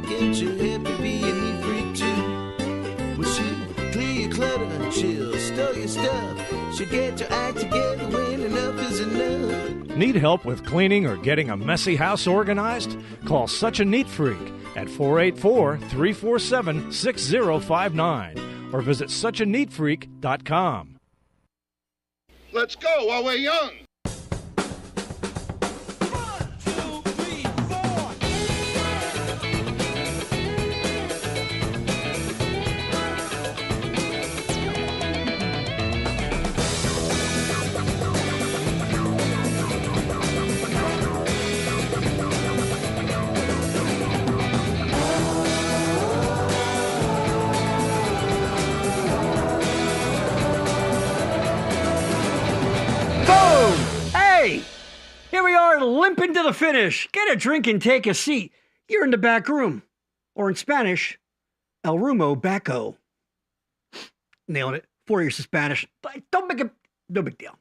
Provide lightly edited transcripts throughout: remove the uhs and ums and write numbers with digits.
get you happy, be a neat freak too. Well, she'll clear your clutter and she'll stow your stuff. She'll get your act together when enough is enough. Need help with cleaning or getting a messy house organized? Call Such a Neat Freak at 484-347-6059 or visit suchaneatfreak.com. Let's go while we're young. Here we are, limping to the finish. Get a drink and take a seat. You're in the back room. Or in Spanish, El Rumo Bacco. Nailing it. 4 years of Spanish. Don't make it, no big deal.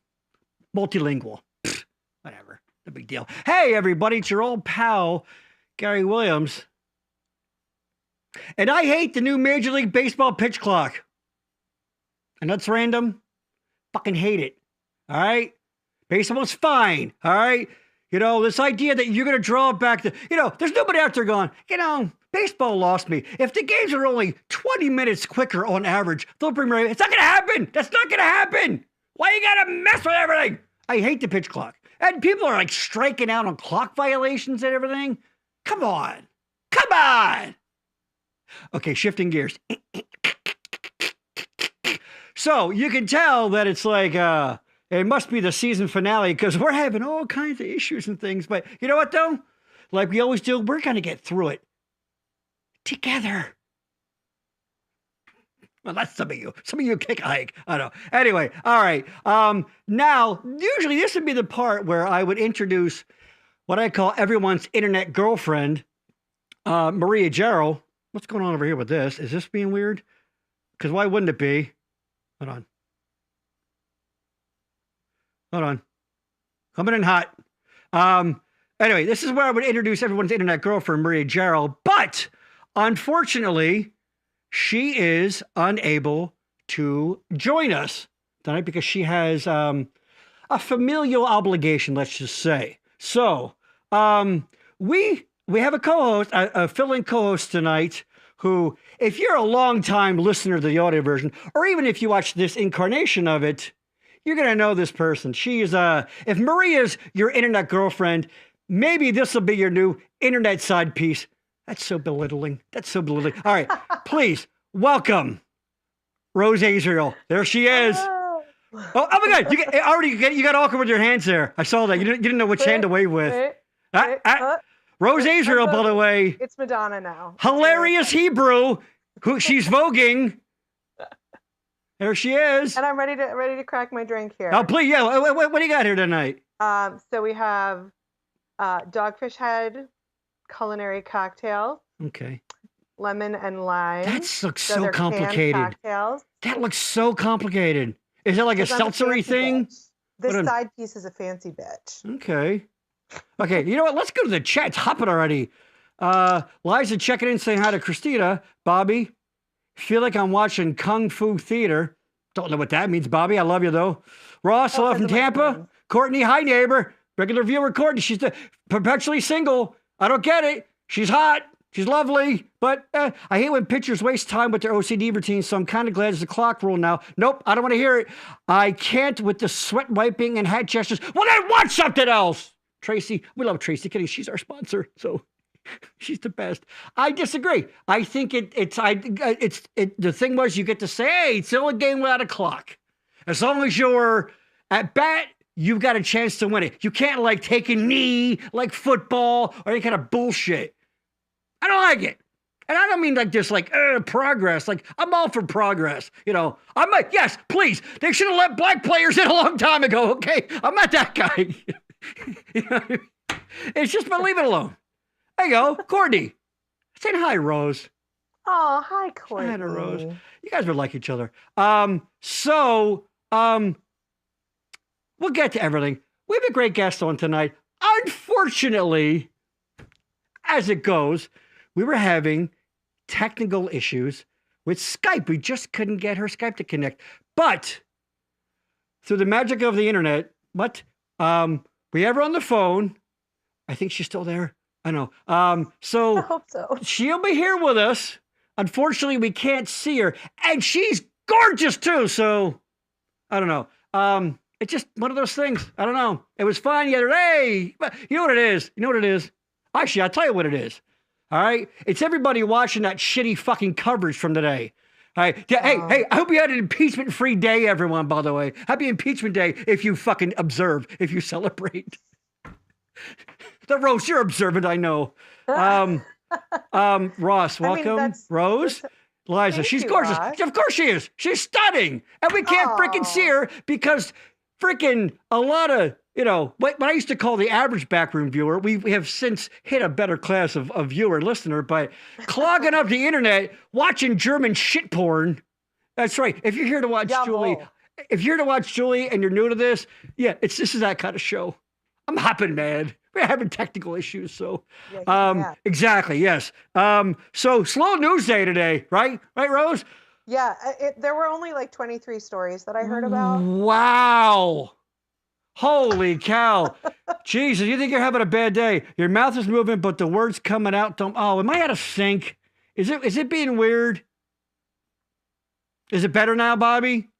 Multilingual. Pfft, whatever. No big deal. Hey, everybody, it's your old pal, Gary Williams. And I hate the new Major League Baseball pitch clock. And that's random. Fucking hate it. All right? Baseball's fine, all right? You know, this idea that you're going to draw back there's nobody out there going, baseball lost me. If the games are only 20 minutes quicker on average, they'll bring me. It's not going to happen. That's not going to happen. Why you got to mess with everything? I hate the pitch clock. And people are like striking out on clock violations and everything. Come on. Come on. Okay, shifting gears. So you can tell that it's like, it must be the season finale because we're having all kinds of issues and things. But you know what, though? Like we always do, we're going to get through it together. Well, that's some of you. Some of you kick a hike. I don't know. Anyway, all right. Now, usually this would be the part where I would introduce what I call everyone's internet girlfriend, Maria Jarrell. What's going on over here with this? Is this being weird? Because why wouldn't it be? Hold on. Coming in hot. Anyway, this is where I would introduce everyone's internet girlfriend, Maria Jarrell. But unfortunately, she is unable to join us tonight because she has a familial obligation, let's just say. So we have a co-host, a fill-in co-host tonight who, if you're a long-time listener to the audio version, or even if you watch this incarnation of it, you're going to know this person. She is, if Maria's your internet girlfriend, maybe this will be your new internet side piece. That's so belittling. All right, please welcome Rose Azrael. There she is. Oh my God! You got awkward with your hands there. I saw that. You didn't know which hand to wave with. Rose Azrael, by the way. It's Madonna now. Hilarious Hebrew. Who she's voguing. There she is. And I'm ready to crack my drink here. Oh, please, yeah. What do you got here tonight? So we have Dogfish Head culinary cocktail. Okay. Lemon and lime. That looks so complicated. Cocktails. That looks so complicated. Is it like a seltzery thing? This side piece is a fancy bitch. Okay. You know what? Let's go to the chat. It's hopping already. Liza checking in, saying hi to Christina. Bobby. Feel like I'm watching Kung Fu Theater. Don't know what that means, Bobby. I love you, though. Ross, hello from Tampa. Courtney, hi, neighbor. Regular viewer, Courtney. She's perpetually single. I don't get it. She's hot. She's lovely. But I hate when pitchers waste time with their OCD routines, so I'm kind of glad there's a clock rule now. Nope, I don't want to hear it. I can't with the sweat wiping and hat gestures. Well, then watch something else. Tracy, we love Tracy. Kidding. She's our sponsor, so... She's the best. I disagree. I think the thing was you get to say, hey, it's still a game without a clock. As long as you're at bat, you've got a chance to win it. You can't like take a knee like football or any kind of bullshit. I don't like it. And I don't mean like this, like progress. Like I'm all for progress. You know, I'm like, yes, please. They should have let black players in a long time ago. Okay, I'm not that guy. You know what I mean? It's just, but leave it alone. There you go, Courtney. Say hi, Rose. Oh, hi, Courtney. Hi to Rose. You guys would like each other. We'll get to everything. We have a great guest on tonight. Unfortunately, as it goes, we were having technical issues with Skype. We just couldn't get her Skype to connect. But through the magic of the internet, we have her on the phone. I think she's still there. I know. So I hope so. She'll be here with us. Unfortunately, we can't see her. And she's gorgeous too. So I don't know. It's just one of those things. I don't know. It was fine the other day. But you know what it is? You know what it is? Actually, I'll tell you what it is. All right? It's everybody watching that shitty fucking coverage from today. All right? Yeah, hey, I hope you had an impeachment-free day, everyone, by the way. Happy Impeachment Day if you fucking observe, if you celebrate. The Rose, you're observant, I know. Ross, welcome. Rose? Liza, she's gorgeous. Ross. Of course she is. She's stunning. And we can't freaking see her because freaking a lot of, what I used to call the average backroom viewer, we have since hit a better class of viewer and listener, but clogging up the internet, watching German shit porn. That's right. If you're here to watch Julie, and you're new to this, this is that kind of show. I'm hopping mad. We're having technical issues, so exactly, yes. So slow news day today, right? Right, Rose? Yeah, there were only like 23 stories that I heard about. Wow. Holy cow. Jesus, you think you're having a bad day. Your mouth is moving, but the words coming out don't. Oh, am I out of sync? Is it being weird? Is it better now, Bobby?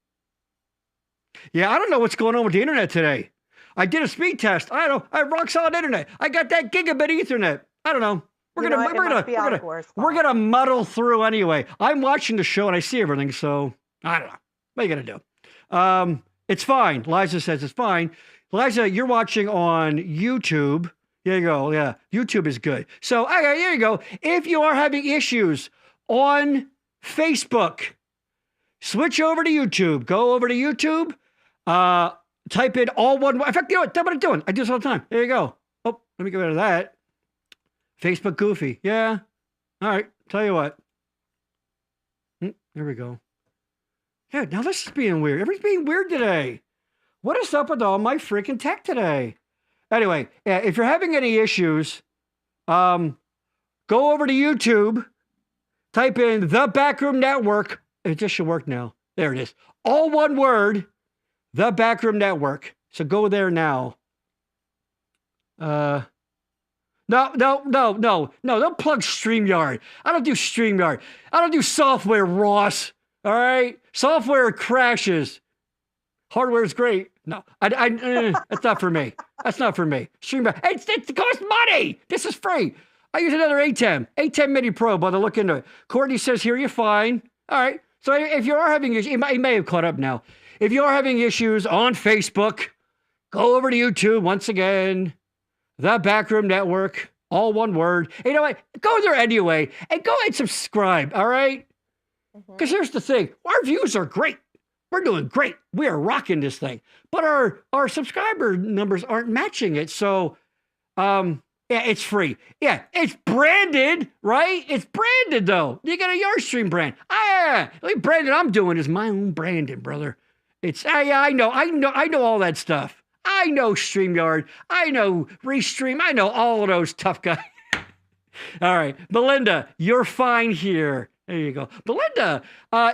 Yeah, I don't know what's going on with the internet today. I did a speed test. I don't know. I have rock solid internet. I got that gigabit Ethernet. I don't know. We're gonna muddle through anyway. I'm watching the show and I see everything, so I don't know. What are you gonna do? It's fine. Liza says it's fine. Liza, you're watching on YouTube. There you go. Yeah, YouTube is good. So here you go. If you are having issues on Facebook, switch over to YouTube. Go over to YouTube. Type in all one. In fact, you know what? That's what I'm doing. I do this all the time. There you go. Oh, let me get rid of that. Facebook Goofy. Yeah. All right. Tell you what. There we go. Yeah, now this is being weird. Everything's being weird today. What is up with all my freaking tech today? Anyway, if you're having any issues, go over to YouTube. Type in The Backroom Network. It just should work now. There it is. All one word. The Backroom Network. So go there now. No. Don't plug StreamYard. I don't do StreamYard. I don't do software, Ross. All right? Software crashes. Hardware is great. No, that's not for me. That's not for me. StreamYard. It costs money. This is free. I use another A10 Mini Pro, but I'll look into it. Courtney says, here you're fine. All right. So if you are having issues, he may have caught up now. If you are having issues on Facebook, go over to YouTube once again. The Backroom Network, all one word. You know what? Go there anyway and go and subscribe, all right? Because here's the thing. Our views are great. We're doing great. We are rocking this thing. But our subscriber numbers aren't matching it. So, it's free. Yeah, it's branded, right? It's branded, though. You got a Yardstream brand. The only branding I'm doing is my own branding, brother. I know all that stuff. I know StreamYard. I know Restream. I know all of those tough guys. All right. Belinda, you're fine here. There you go. Belinda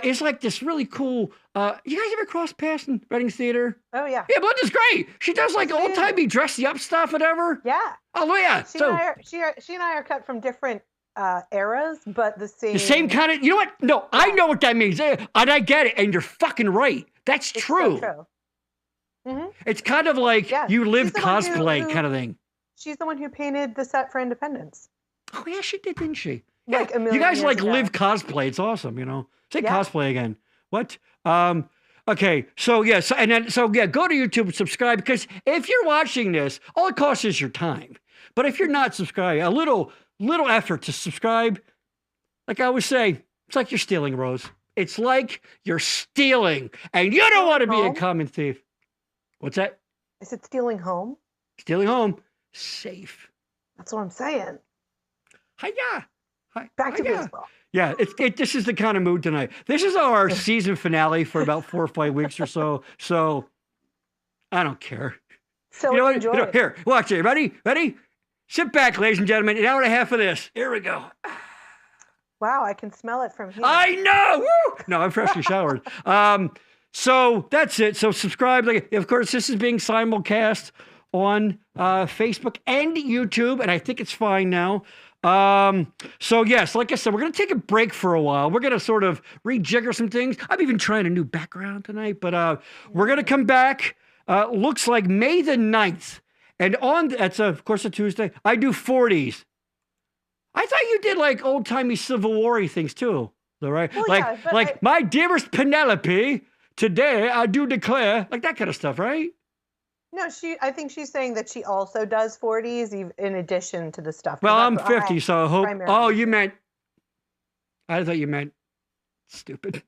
is like this really cool. You guys ever cross paths in Reading Theater? Oh, yeah. Yeah, Belinda's great. She does like old-timey dressy up stuff, whatever. Yeah. Oh, yeah. She and I are cut from different eras, but the same. The same kind of. You know what? No, I know what that means. And I get it. And you're fucking right. That's true. So true. Mm-hmm. It's kind of like you live cosplay kind of thing. She's the one who painted the set for Independence. Oh, yeah, she did, didn't she? Like a million you guys years like ago. live cosplay. It's awesome, Say cosplay again. What? Okay, so go to YouTube and subscribe, because if you're watching this, all it costs is your time. But if you're not subscribing, a little effort to subscribe, like I always say, it's like you're stealing, Rose. It's like you're stealing, and you don't want to be a common thief. What's that? Is it stealing home? Stealing home. Safe. That's what I'm saying. Hi-ya. Back to baseball. Yeah, this is the kind of mood tonight. This is our season finale for about 4 or 5 weeks or so. So I don't care. So enjoy it. Here, watch it. Ready? Sit back, ladies and gentlemen. An hour and a half of this. Here we go. Wow, I can smell it from here. I know. Woo! No, I'm freshly showered. So that's it. So subscribe. Of course, this is being simulcast on Facebook and YouTube, and I think it's fine now. So yes, like I said, we're going to take a break for a while. We're going to sort of rejigger some things. I'm even trying a new background tonight, but we're going to come back. Looks like May the 9th. And that's of course a Tuesday. I do 40s. I thought you did like old timey Civil War-y things too, though, right? Well, like yeah, my dearest Penelope, today I do declare, like that kind of stuff, right? No, I think she's saying that she also does 40s in addition to the stuff. Well, I'm 50, so I hope. Oh, I thought you meant stupid.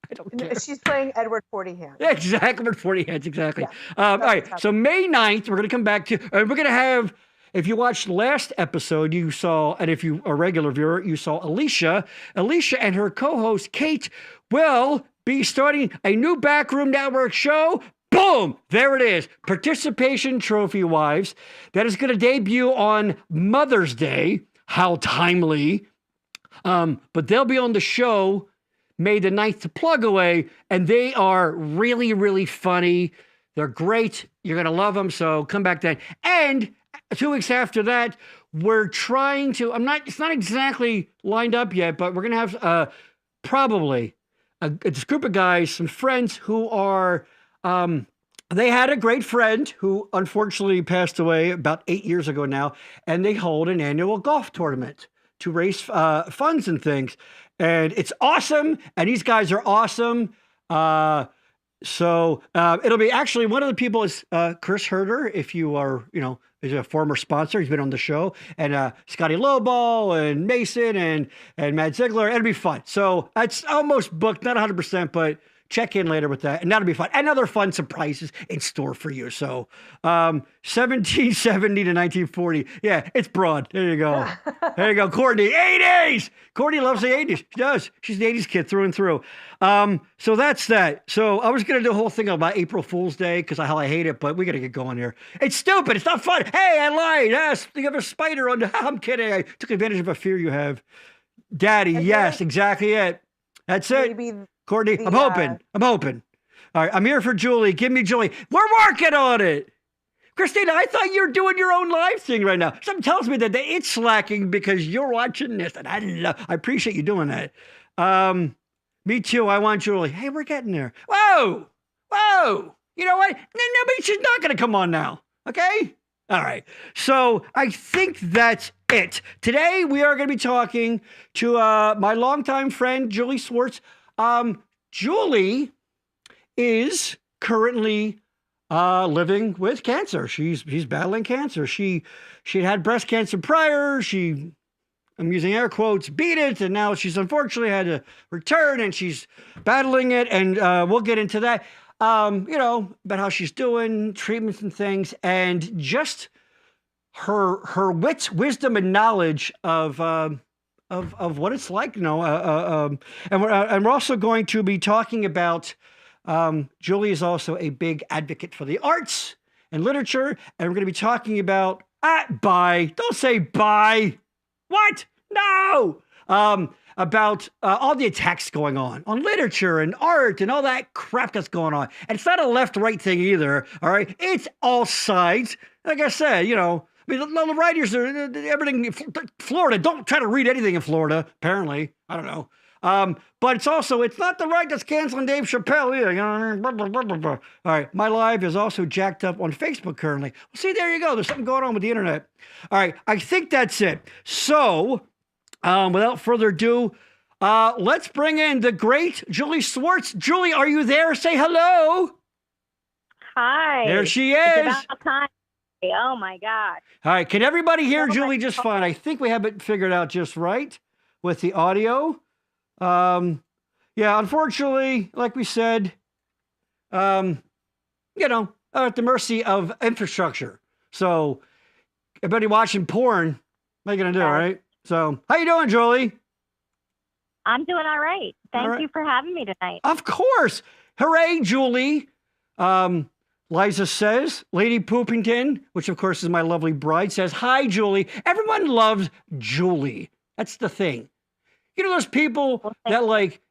I don't care. She's playing Edward 40 Hands. Yeah, exactly. 40 Hands, exactly. Yeah. All right, so May 9th, we're going to come back to, and we're going to have, if you watched last episode, you saw, and if you are a regular viewer, you saw Alicia. Alicia and her co-host, Kate, will be starting a new Backroom Network show. Boom! There it is. Participation Trophy Wives. That is going to debut on Mother's Day. How timely. But they'll be on the show May the 9th to plug away, and they are really, really funny. They're great. You're going to love them, so come back then. And 2 weeks after that, we're trying to, it's not exactly lined up yet, but we're going to have probably this group of guys, some friends who are, they had a great friend who unfortunately passed away about 8 years ago now, and they hold an annual golf tournament to raise funds and things. And it's awesome, and these guys are awesome. So it'll be actually, one of the people is Chris Herder, if you are, is a former sponsor. He's been on the show. And Scotty Lobo and Mason and Matt Ziegler. It'll be fun. So it's almost booked, not 100%, but check in later with that. And that'll be fun. And other fun surprises in store for you. So 1770 to 1940. Yeah, it's broad. There you go. There you go. Courtney, 80s. Courtney loves the 80s. She does. She's an 80s kid through and through. So that's that. So I was going to do a whole thing about April Fool's Day because I hate it, but we got to get going here. It's stupid. It's not fun. Hey, I lied. Yes, you have a spider on the... I'm kidding. I took advantage of a fear you have. Daddy, yes, exactly it. That's it. Courtney, I'm hoping. All right, I'm here for Julie. Give me Julie. We're working on it. Christina, I thought you were doing your own live thing right now. Something tells me that it's slacking because you're watching this, and I appreciate you doing that. Me too. I want Julie. Hey, we're getting there. Whoa. You know what? She's not going to come on now. Okay? All right. So I think that's it. Today, we are going to be talking to my longtime friend, Julie Swartz. Julie is currently living with cancer. She's battling cancer. She had breast cancer prior. I'm using air quotes, beat it, and now she's unfortunately had to return, and she's battling it, and we'll get into that. About how she's doing, treatments and things, and just her wit, wisdom, and knowledge of what it's like, and we're also going to be talking about, Julie is also a big advocate for the arts and literature, and we're going to be talking about, don't say bye. What? No! About all the attacks going on literature and art and all that crap that's going on. And it's not a left-right thing either, all right? It's all sides. Like I said, the writers are everything. Florida, don't try to read anything in Florida, apparently. I don't know. But it's not the right that's canceling Dave Chappelle either. Blah, blah, blah, blah, blah. All right. My live is also jacked up on Facebook currently. Well, see, there you go. There's something going on with the internet. All right. I think that's it. So, without further ado, let's bring in the great Julie Swartz. Julie, are you there? Say hello. Hi. There she is. It's about time. Oh, my God. All right. Can everybody hear Julie just fine? I think we have it figured out just right with the audio. Unfortunately, like we said, at the mercy of infrastructure. So everybody watching porn, what are you going to do, right? So how you doing, Julie? I'm doing all right. Thank you for having me tonight. Of course. Hooray, Julie. Liza says, Lady Poopington, which of course is my lovely bride, says, hi, Julie. Everyone loves Julie. That's the thing. You know those people that like,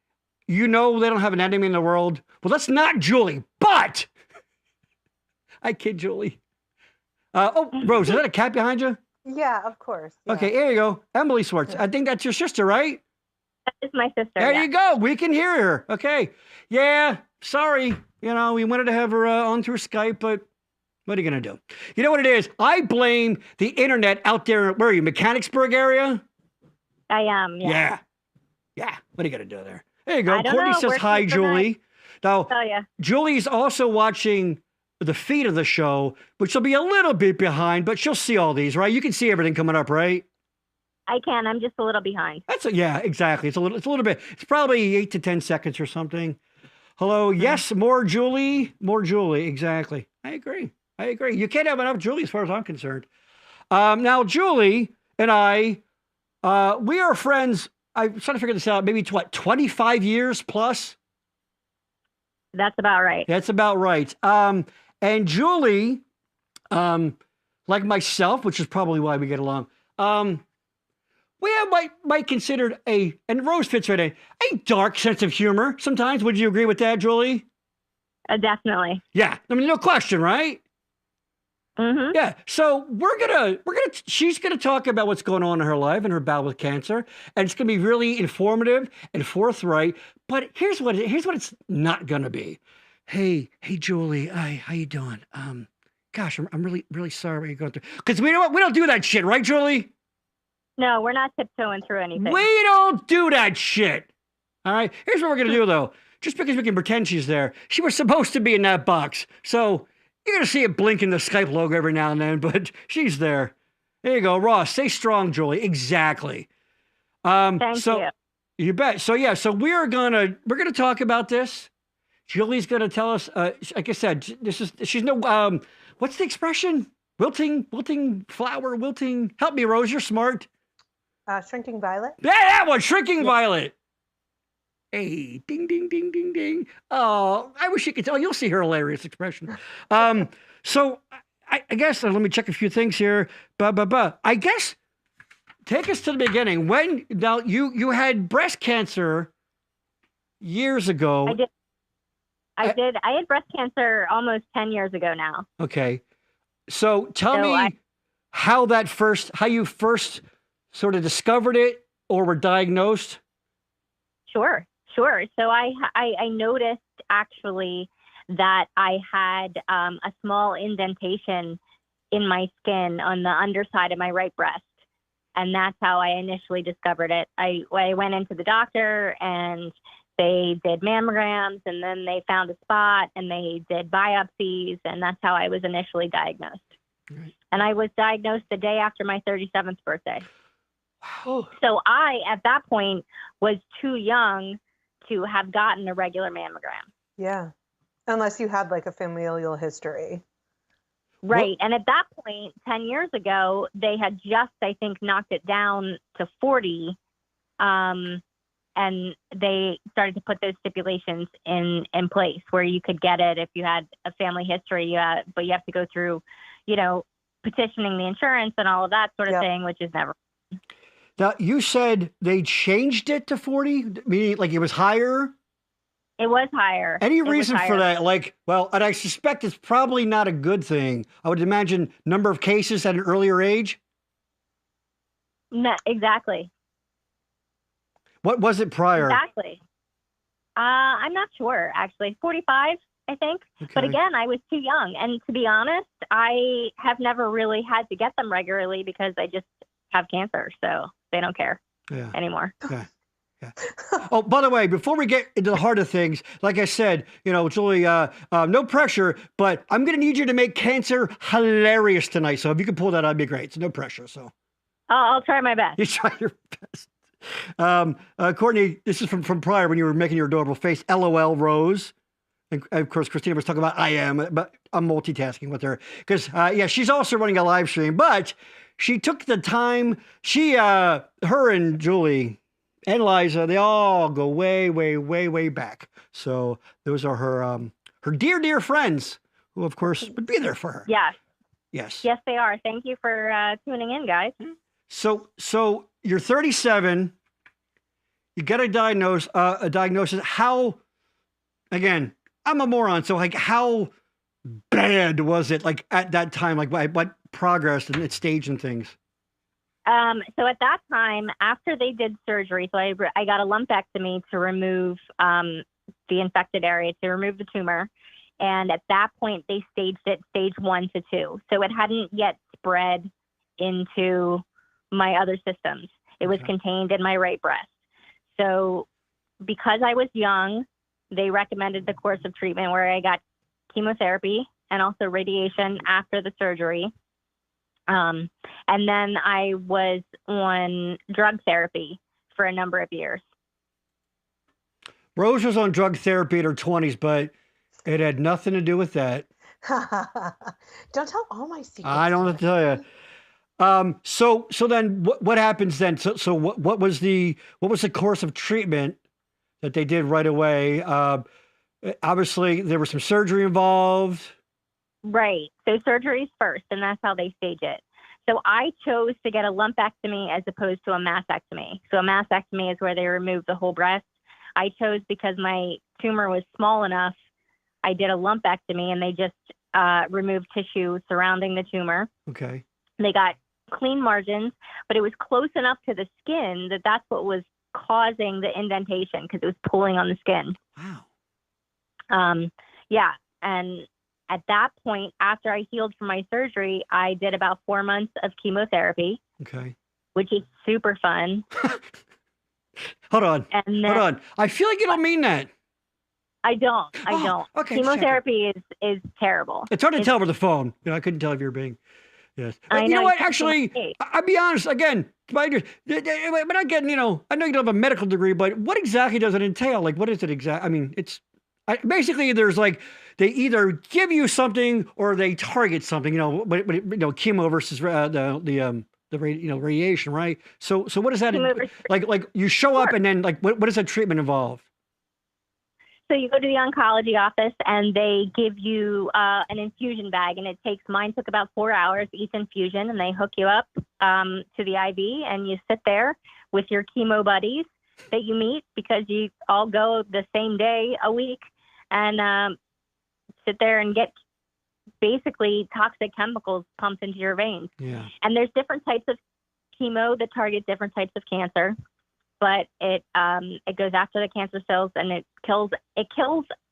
they don't have an enemy in the world? Well, that's not Julie, but I kid Julie. Rose, is that a cat behind you? Yeah, of course. Yeah. Okay, here you go. Emily Swartz. I think that's your sister, right? That is my sister. There you go. We can hear her. Okay. Yeah, sorry. We wanted to have her on through Skype, but what are you going to do? You know what it is? I blame the internet out there. Where are you, Mechanicsburg area? I am, Yeah. What are you going to do there? There you go. I don't Courtney know. says hi, Julie. Now, Oh, yeah. Julie's also watching the feed of the show, which will be a little bit behind, but she'll see all these, right? You can see everything coming up, right? I can. I'm just a little behind. Yeah, exactly. It's a little bit. It's probably 8 to 10 seconds or something. Hello. Yes, more Julie. Exactly. I agree. You can't have enough Julie as far as I'm concerned. Now, Julie and I, we are friends. I'm trying to figure this out. Maybe 25 years plus? That's about right. That's about right. And Julie, like myself, which is probably why we get along, we have might considered and Rose fits right in, a dark sense of humor sometimes. Would you agree with that, Julie? Definitely. Yeah. I mean, no question, right? Mm-hmm. Yeah. So she's gonna talk about what's going on in her life and her battle with cancer, and it's gonna be really informative and forthright. But here's what it's not gonna be. Hey, Julie, how you doing? Gosh, I'm really, really sorry what you're going through. Because we don't do that shit, right, Julie? No, we're not tiptoeing through anything. We don't do that shit. All right. Here's what we're gonna do though. Just because we can pretend she's there, she was supposed to be in that box. So you're going to see it blink in the Skype logo every now and then, but she's there. There you go. Ross, stay strong, Julie. Exactly. Thank you. You bet. So we're going to talk about this. Julie's going to tell us, like I said, she's no, what's the expression? Wilting flower, help me, Rose, you're smart. Shrinking violet. Yeah, that one, shrinking violet. Hey, ding, ding, ding, ding, ding. Oh, I wish you could tell. You'll see her hilarious expression. So I guess, let me check a few things here. I guess, take us to the beginning. Now, you had breast cancer years ago. I did. I had breast cancer almost 10 years ago now. Okay. So tell me how you first sort of discovered it or were diagnosed. Sure. So I noticed actually that I had a small indentation in my skin on the underside of my right breast. And that's how I initially discovered it. I went into the doctor and they did mammograms and then they found a spot and they did biopsies. And that's how I was initially diagnosed. Right. And I was diagnosed the day after my 37th birthday. Wow. So I, at that point, was too young to have gotten a regular mammogram. Yeah. Unless you had like a familial history. Right. And at that point, 10 years ago, they had just, I think, knocked it down to 40. And they started to put those stipulations in place where you could get it if you had a family history, but you have to go through, petitioning the insurance and all of that sort of thing, which is never. Now, you said they changed it to 40, meaning like it was higher? It was higher. Any reason for that? And I suspect it's probably not a good thing. I would imagine number of cases at an earlier age? No, exactly. What was it prior? Exactly. I'm not sure, actually. 45, I think. Okay. But again, I was too young. And to be honest, I have never really had to get them regularly because I just have cancer. So they don't care anymore. Yeah. Oh, by the way, before we get into the heart of things, like I said, Julie, no pressure, but I'm going to need you to make cancer hilarious tonight. So if you can pull that, that'd be great. It's no pressure. So I'll try my best. You try your best. Courtney, this is from prior when you were making your adorable face. LOL, Rose. And of course, Christina was talking about I am, but I'm multitasking with her because, she's also running a live stream, but she took the time. Her and Julie and Liza, they all go way, way, way, way back. So those are her dear, dear friends who, of course, would be there for her. Yes. Yes. Yes, they are. Thank you for tuning in, guys. So you're 37. you get a diagnosis. How, again, I'm a moron. So like, how bad was it? Like at that time, like what progress and its stage and things? So at that time, after they did surgery, so I got a lumpectomy to remove the infected area, to remove the tumor. And at that point, they staged it stage 1 to 2. So it hadn't yet spread into my other systems. It was contained in my right breast. So because I was young, they recommended the course of treatment where I got chemotherapy and also radiation after the surgery. And then I was on drug therapy for a number of years. Rose was on drug therapy in her 20s, but it had nothing to do with that. Don't tell all my secrets. I don't have to tell you. So then what happens then? So what was the course of treatment that they did right away? Obviously there was some surgery involved. Right. So surgery's first, and that's how they stage it. So I chose to get a lumpectomy as opposed to a mastectomy. So a mastectomy is where they remove the whole breast. I chose because my tumor was small enough. I did a lumpectomy, and they just removed tissue surrounding the tumor. Okay. They got clean margins, but it was close enough to the skin that that's what was causing the indentation, because it was pulling on the skin. Wow. Yeah. And at that point, after I healed from my surgery, I did about 4 months of chemotherapy. Okay. Which is super fun. Hold on. I feel like you don't mean that. I don't. Okay. Chemotherapy is terrible. It's hard to tell over the phone. I couldn't tell if you were being. Yes. I know what? Actually, I'll be honest. Again, we're not getting. I know you don't have a medical degree, but what exactly does it entail? Like, what is it exactly? I mean, basically there's like they either give you something or they target something. Chemo versus the radiation, right? So what does that like? You show up and then like what does that treatment involve? So you go to the oncology office and they give you an infusion bag, and mine took about 4 hours each infusion, and they hook you up to the IV, and you sit there with your chemo buddies that you meet because you all go the same day a week, and sit there and get basically toxic chemicals pumped into your veins. Yeah. And there's different types of chemo that target different types of cancer. But it goes after the cancer cells, and it kills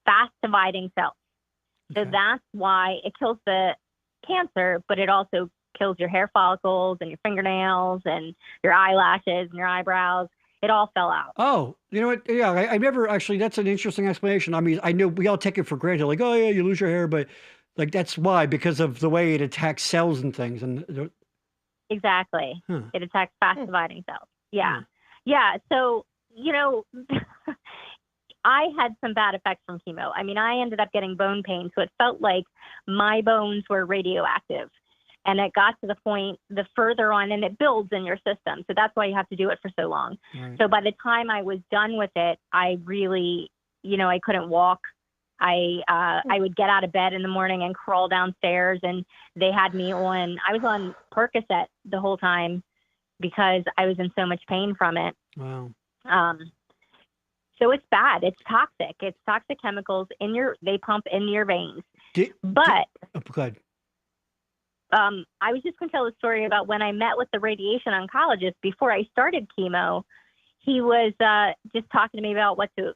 fast dividing cells. So that's why it kills the cancer, but it also kills your hair follicles and your fingernails and your eyelashes and your eyebrows. It all fell out. Oh, you know what? Yeah, I never actually. That's an interesting explanation. I mean, I know we all take it for granted, like, oh yeah, you lose your hair, but like that's why, because of the way it attacks cells and things. And exactly, It attacks fast dividing cells. Yeah. Yeah, so, I had some bad effects from chemo. I mean, I ended up getting bone pain, so it felt like my bones were radioactive. And it got to the point, the further on, and it builds in your system. So that's why you have to do it for so long. Right. So by the time I was done with it, I really, I couldn't walk. I would get out of bed in the morning and crawl downstairs, and they had me I was on Percocet the whole time, because I was in so much pain from it. Wow. So it's bad. It's toxic. It's toxic chemicals they pump in your veins. Go ahead. I was just going to tell the story about when I met with the radiation oncologist before I started chemo. He was just talking to me about what to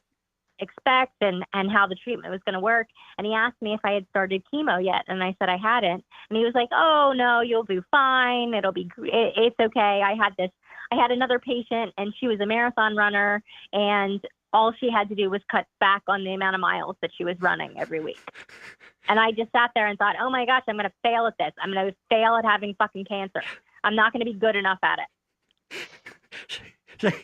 expect and how the treatment was going to work. And he asked me if I had started chemo yet. And I said I hadn't. And he was like, oh, no, you'll do fine. It's okay. I had another patient, and she was a marathon runner, and all she had to do was cut back on the amount of miles that she was running every week. And I just sat there and thought, oh my gosh, I'm going to fail at this. I'm going to fail at having fucking cancer. I'm not going to be good enough at it.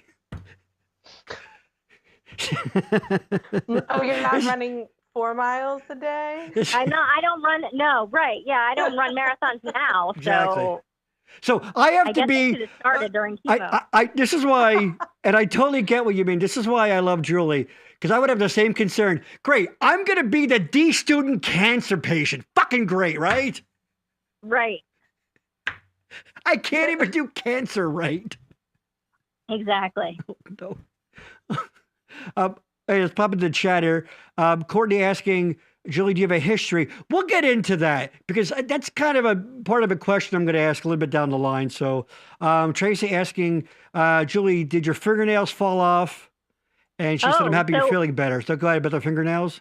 Oh, you're not running 4 miles a day? I know. I don't run. No, right. Yeah, I don't run marathons now. Exactly. So I have to be. I should have started during chemo. This is why, and I totally get what you mean. This is why I love Julie, because I would have the same concern. Great, I'm going to be the D student cancer patient. Fucking great, right? Right. I can't even do cancer right. Exactly. No. Hey, let's pop into the chat here. Courtney asking, Julie, do you have a history? We'll get into that because that's kind of a part of a question I'm going to ask a little bit down the line. So Tracy asking, Julie, did your fingernails fall off? And she said, I'm happy you're feeling better. So go ahead about the fingernails.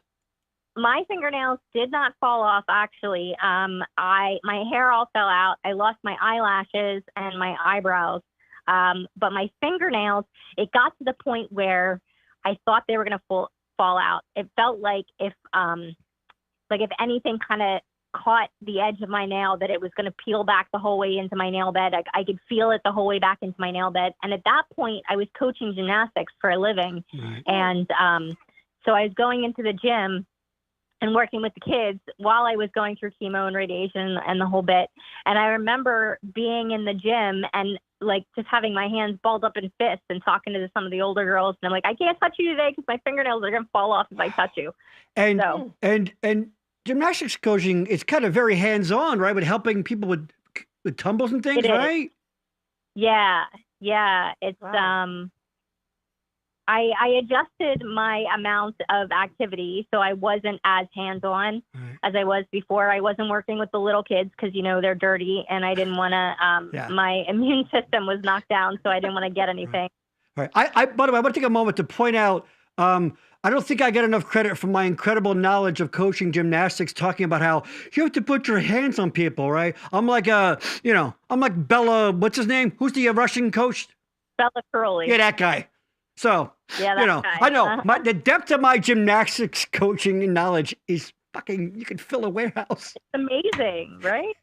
My fingernails did not fall off, actually. My hair all fell out. I lost my eyelashes and my eyebrows. But my fingernails, it got to the point where I thought they were going to fall out. It felt like if anything kind of caught the edge of my nail, that it was going to peel back the whole way into my nail bed. I could feel it the whole way back into my nail bed. And at that point, I was coaching gymnastics for a living. Right. And so I was going into the gym and working with the kids while I was going through chemo and radiation and the whole bit. And I remember being in the gym and like just having my hands balled up in fists and talking to some of the older girls. And I'm like, I can't touch you today because my fingernails are going to fall off if I touch you. And gymnastics coaching is kind of very hands-on, right? With helping people with tumbles and things, right? Yeah. It's, wow. I adjusted my amount of activity so I wasn't as hands-on as I was before. I wasn't working with the little kids because, they're dirty and I didn't want to, my immune system was knocked down, so I didn't want to get anything. Right. By the way, I want to take a moment to point out, I don't think I get enough credit for my incredible knowledge of coaching gymnastics, talking about how you have to put your hands on people, right? I'm like, I'm like Bella, what's his name? Who's the Russian coach? Bella Curley. Yeah, that guy. So, guy. I know the depth of my gymnastics coaching knowledge is fucking, you can fill a warehouse. It's amazing, right?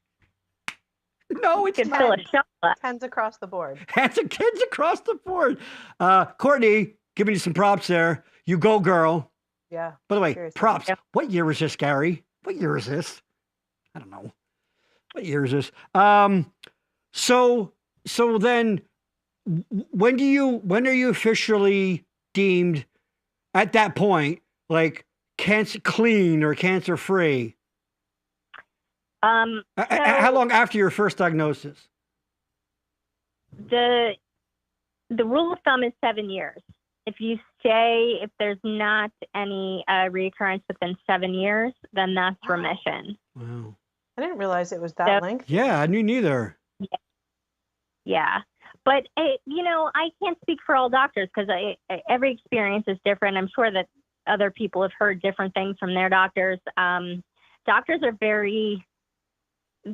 No, it's not. Fill a shot. Hands across the board. Hands across the board. Courtney, giving you some props there. You go, girl. Yeah. By the way, seriously. props. Yep. What year is this, Gary? What year is this? I don't know. What year is this? So then when are you officially deemed at that point like cancer clean or cancer free? How long after your first diagnosis? The rule of thumb is 7 years. If there's not any reoccurrence within 7 years, then that's remission. Wow. I didn't realize it was that length. Yeah, I knew neither. Yeah. But, I can't speak for all doctors because every experience is different. I'm sure that other people have heard different things from their doctors. Doctors are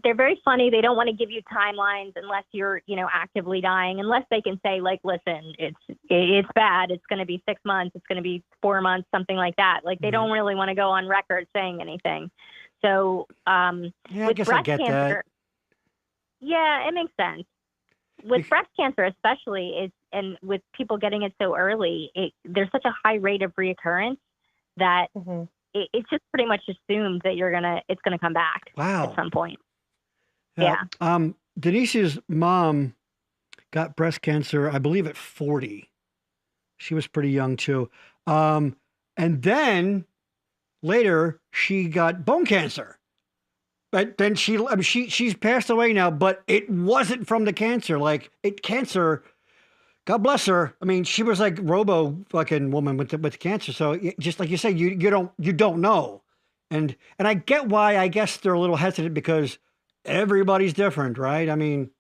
they're very funny. They don't want to give you timelines unless you're, actively dying, unless they can say, like, listen, it's bad. It's going to be 6 months. It's going to be 4 months, something like that. Like, they don't really want to go on record saying anything. So with breast cancer, yeah, it makes sense. With breast cancer, especially, and with people getting it so early, there's such a high rate of reoccurrence that it's just pretty much assumed that it's gonna come back at some point. Yeah. Denise's mom got breast cancer, I believe, at 40. She was pretty young too. And then later she got bone cancer. But then she's passed away now, but it wasn't from the cancer. Like cancer, God bless her. I mean, she was like robo fucking woman with cancer. So just like you say, you don't know. And I get why. I guess they're a little hesitant because everybody's different, right? I mean,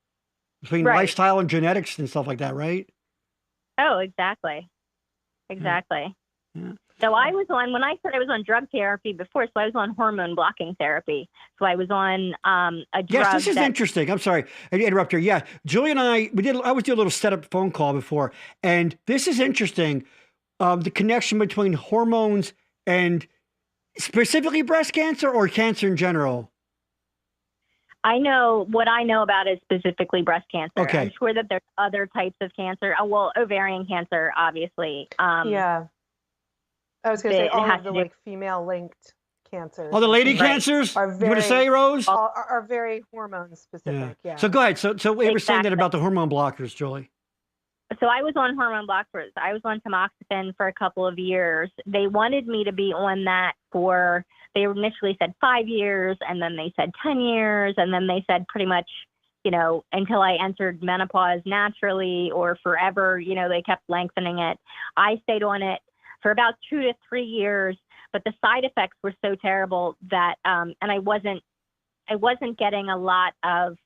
between lifestyle and genetics and stuff like that, right? Oh, exactly. Yeah. So I was on, when I said I was on drug therapy before, so I was on hormone blocking therapy. So I was on a drug. Yes, this is interesting. I'm sorry I interrupt her. Yeah, Julie and I always do a little setup phone call before, and this is interesting. The connection between hormones and specifically breast cancer or cancer in general. I know what I know about is specifically breast cancer. Okay. I'm sure that there's other types of cancer. Well, ovarian cancer, obviously. Yeah. I was going to say all of the female-linked cancers. Oh, the lady cancers? Are very, you want to say, Rose? Are very hormone specific. Yeah. So go ahead. So we were saying that about the hormone blockers, Julie. So I was on hormone blockers. I was on tamoxifen for a couple of years. They wanted me to be on that they initially said 5 years, and then they said 10 years, and then they said pretty much, until I entered menopause naturally or forever, they kept lengthening it. I stayed on it for about 2 to 3 years, but the side effects were so terrible that, and I wasn't getting a lot of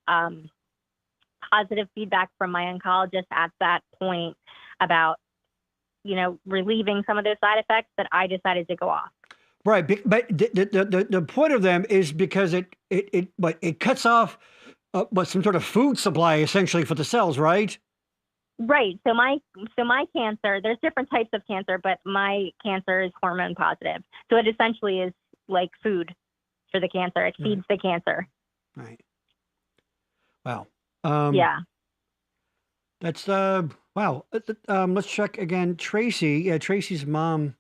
positive feedback from my oncologist at that point about, relieving some of those side effects, that I decided to go off. Right, but the point of them is because it cuts off some sort of food supply essentially for the cells, right? Right. So my cancer, there's different types of cancer, but my cancer is hormone positive. So it essentially is like food for the cancer. It feeds the cancer. Right. Wow. Yeah. That's wow. Let's check again. Tracy. Yeah, Tracy's mom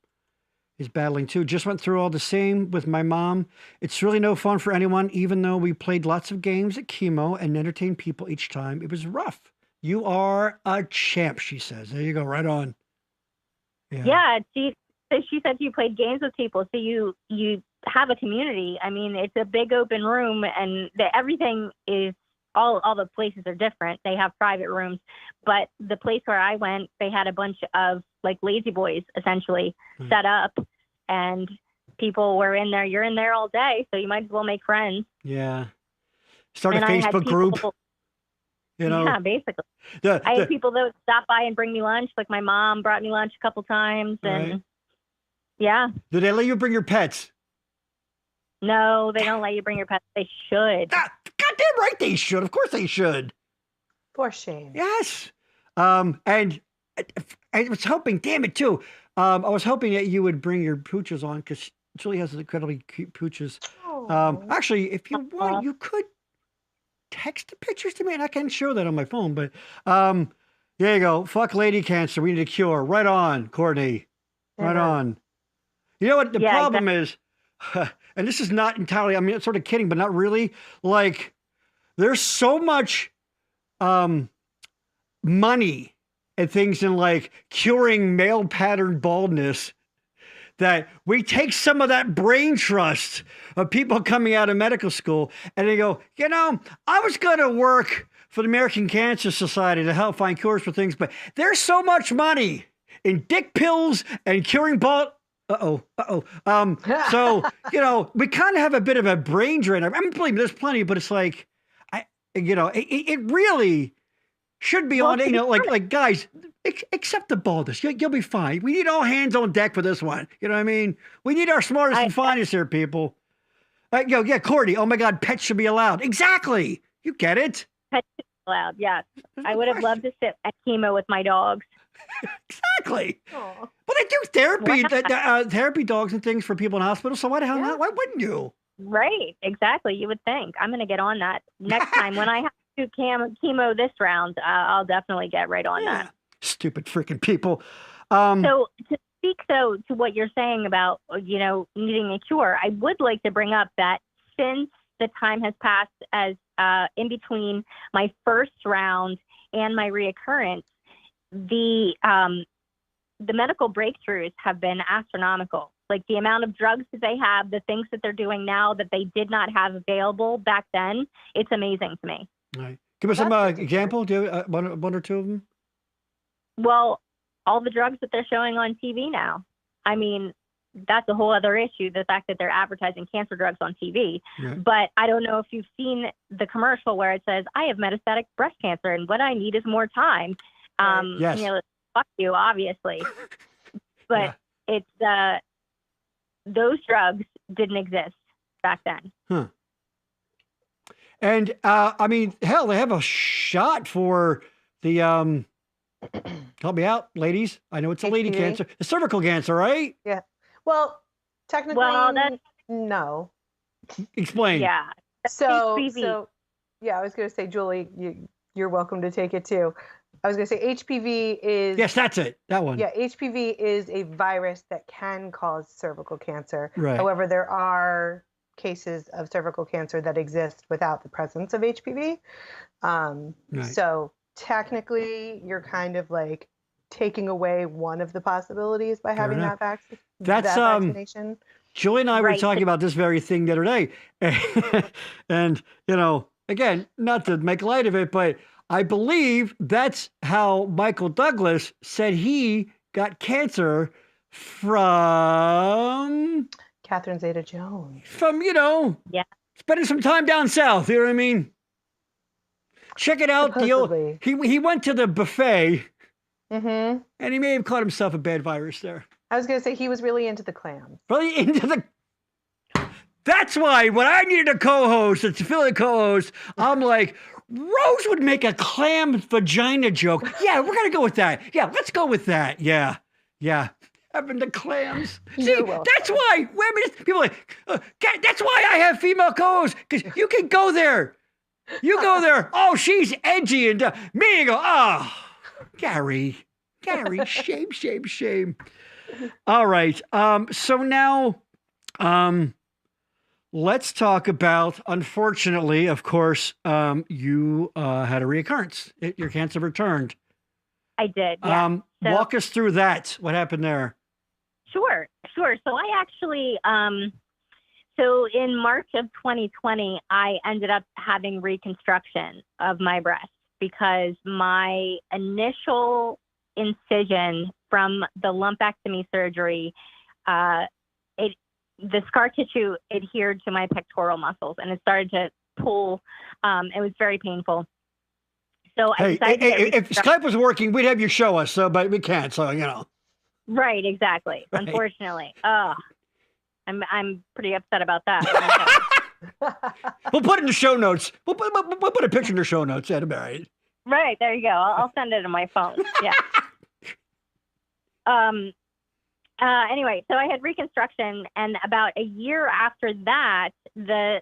is battling too. Just went through all the same with my mom. It's really no fun for anyone, even though we played lots of games at chemo and entertained people each time. It was rough. You are a champ, she says. There you go. Right on. Yeah. She said you played games with people. So you have a community. I mean, it's a big open room, and everything is, all the places are different. They have private rooms, but the place where I went, they had a bunch of like lazy boys essentially set up, and people were in there. You're in there all day, so you might as well make friends. Yeah. Start a Facebook group. Yeah, basically. I had people that would stop by and bring me lunch. Like my mom brought me lunch a couple times, and yeah. Do they let you bring your pets? No, they don't let you bring your pets. They should. Goddamn right they should. Of course they should. For shame. Yes. And I was hoping, damn it too. I was hoping that you would bring your pooches on, because Julie has incredibly cute pooches. Actually, if you want, you could text the pictures to me and I can show that on my phone. But there you go. Fuck lady cancer. We need a cure. Right on, Courtney. Right on. You know what the problem is? And this is not entirely, I mean, it's sort of kidding, but not really. Like, there's so much money and things in like curing male pattern baldness that we take some of that brain trust of people coming out of medical school and they go, I was going to work for the American Cancer Society to help find cures for things, but there's so much money in dick pills and curing bald. So, we kind of have a bit of a brain drain. I mean, believe me, there's plenty, but it's like, it really should be on, like guys, accept the baldness. You'll be fine. We need all hands on deck for this one. You know what I mean? We need our smartest and finest here, people. Courtney, oh my God, pets should be allowed. Exactly. You get it? Pets should be allowed, yes. I would have loved to sit at chemo with my dogs. Exactly. Aww. Well, they do therapy, therapy dogs and things for people in hospitals. So why the hell not? Why wouldn't you? Right. Exactly. You would think. I'm going to get on that next time when I have to do chemo this round. I'll definitely get right on that. Stupid freaking people. So to speak though to what you're saying about needing a cure, I would like to bring up that since the time has passed as in between my first round and my reoccurrence, the medical breakthroughs have been astronomical. Like the amount of drugs that they have, the things that they're doing now that they did not have available back then, it's amazing to me. All right. Give us some example. Do you have one or two of them? Well, all the drugs that they're showing on TV now. I mean, that's a whole other issue, the fact that they're advertising cancer drugs on TV. Right. But I don't know if you've seen the commercial where it says, I have metastatic breast cancer and what I need is more time. Yes. Fuck you, obviously. But it's those drugs didn't exist back then. Huh. And I mean, hell, they have a shot for the help me out, ladies. I know it's a lady cancer, the cervical cancer, right? Yeah. Well, technically, no. Explain. Yeah. So yeah, I was going to say, Julie, you're welcome to take it too. I was going to say HPV is... Yes, that's it. That one. Yeah, HPV is a virus that can cause cervical cancer. Right. However, there are cases of cervical cancer that exist without the presence of HPV. Right. So technically, you're kind of like taking away one of the possibilities by having that vaccination. Julie and I were talking about this very thing the other day. And, again, not to make light of it, but I believe that's how Michael Douglas said he got cancer from Catherine Zeta-Jones. From, Yeah. spending some time down south. You know what I mean? Check it out. Supposedly. He went to the buffet, Mm-hmm. and he may have caught himself a bad virus there. I was going to say he was really into the clams. Really into the. That's why when I needed a co-host, to fill a co-host, I'm like, Rose would make a clam vagina joke. Yeah, we're gonna go with that. Yeah, let's go with that. Yeah. Having the clams. See, that's why women, people are like, that's why I have female co-hosts, because you can go there. You go there. Oh, she's edgy, and me go, oh, Gary, shame. All right. So now, let's talk about, unfortunately, of course, you had a reoccurrence. Your cancer returned. I did. Yeah. Walk us through that. What happened there? Sure. So I actually, so in March of 2020, I ended up having reconstruction of my breast because my initial incision from the lumpectomy surgery, the scar tissue adhered to my pectoral muscles and it started to pull. It was very painful. So I decided if Skype was working, we'd have you show us, but we can't. So, Right, exactly. Right. Unfortunately. I'm pretty upset about that. We'll put it in the show notes. We'll put a picture in the show notes. That'll be all right. Right, there you go. I'll send it on my phone. Yeah. Anyway, so I had reconstruction, and about a year after that, the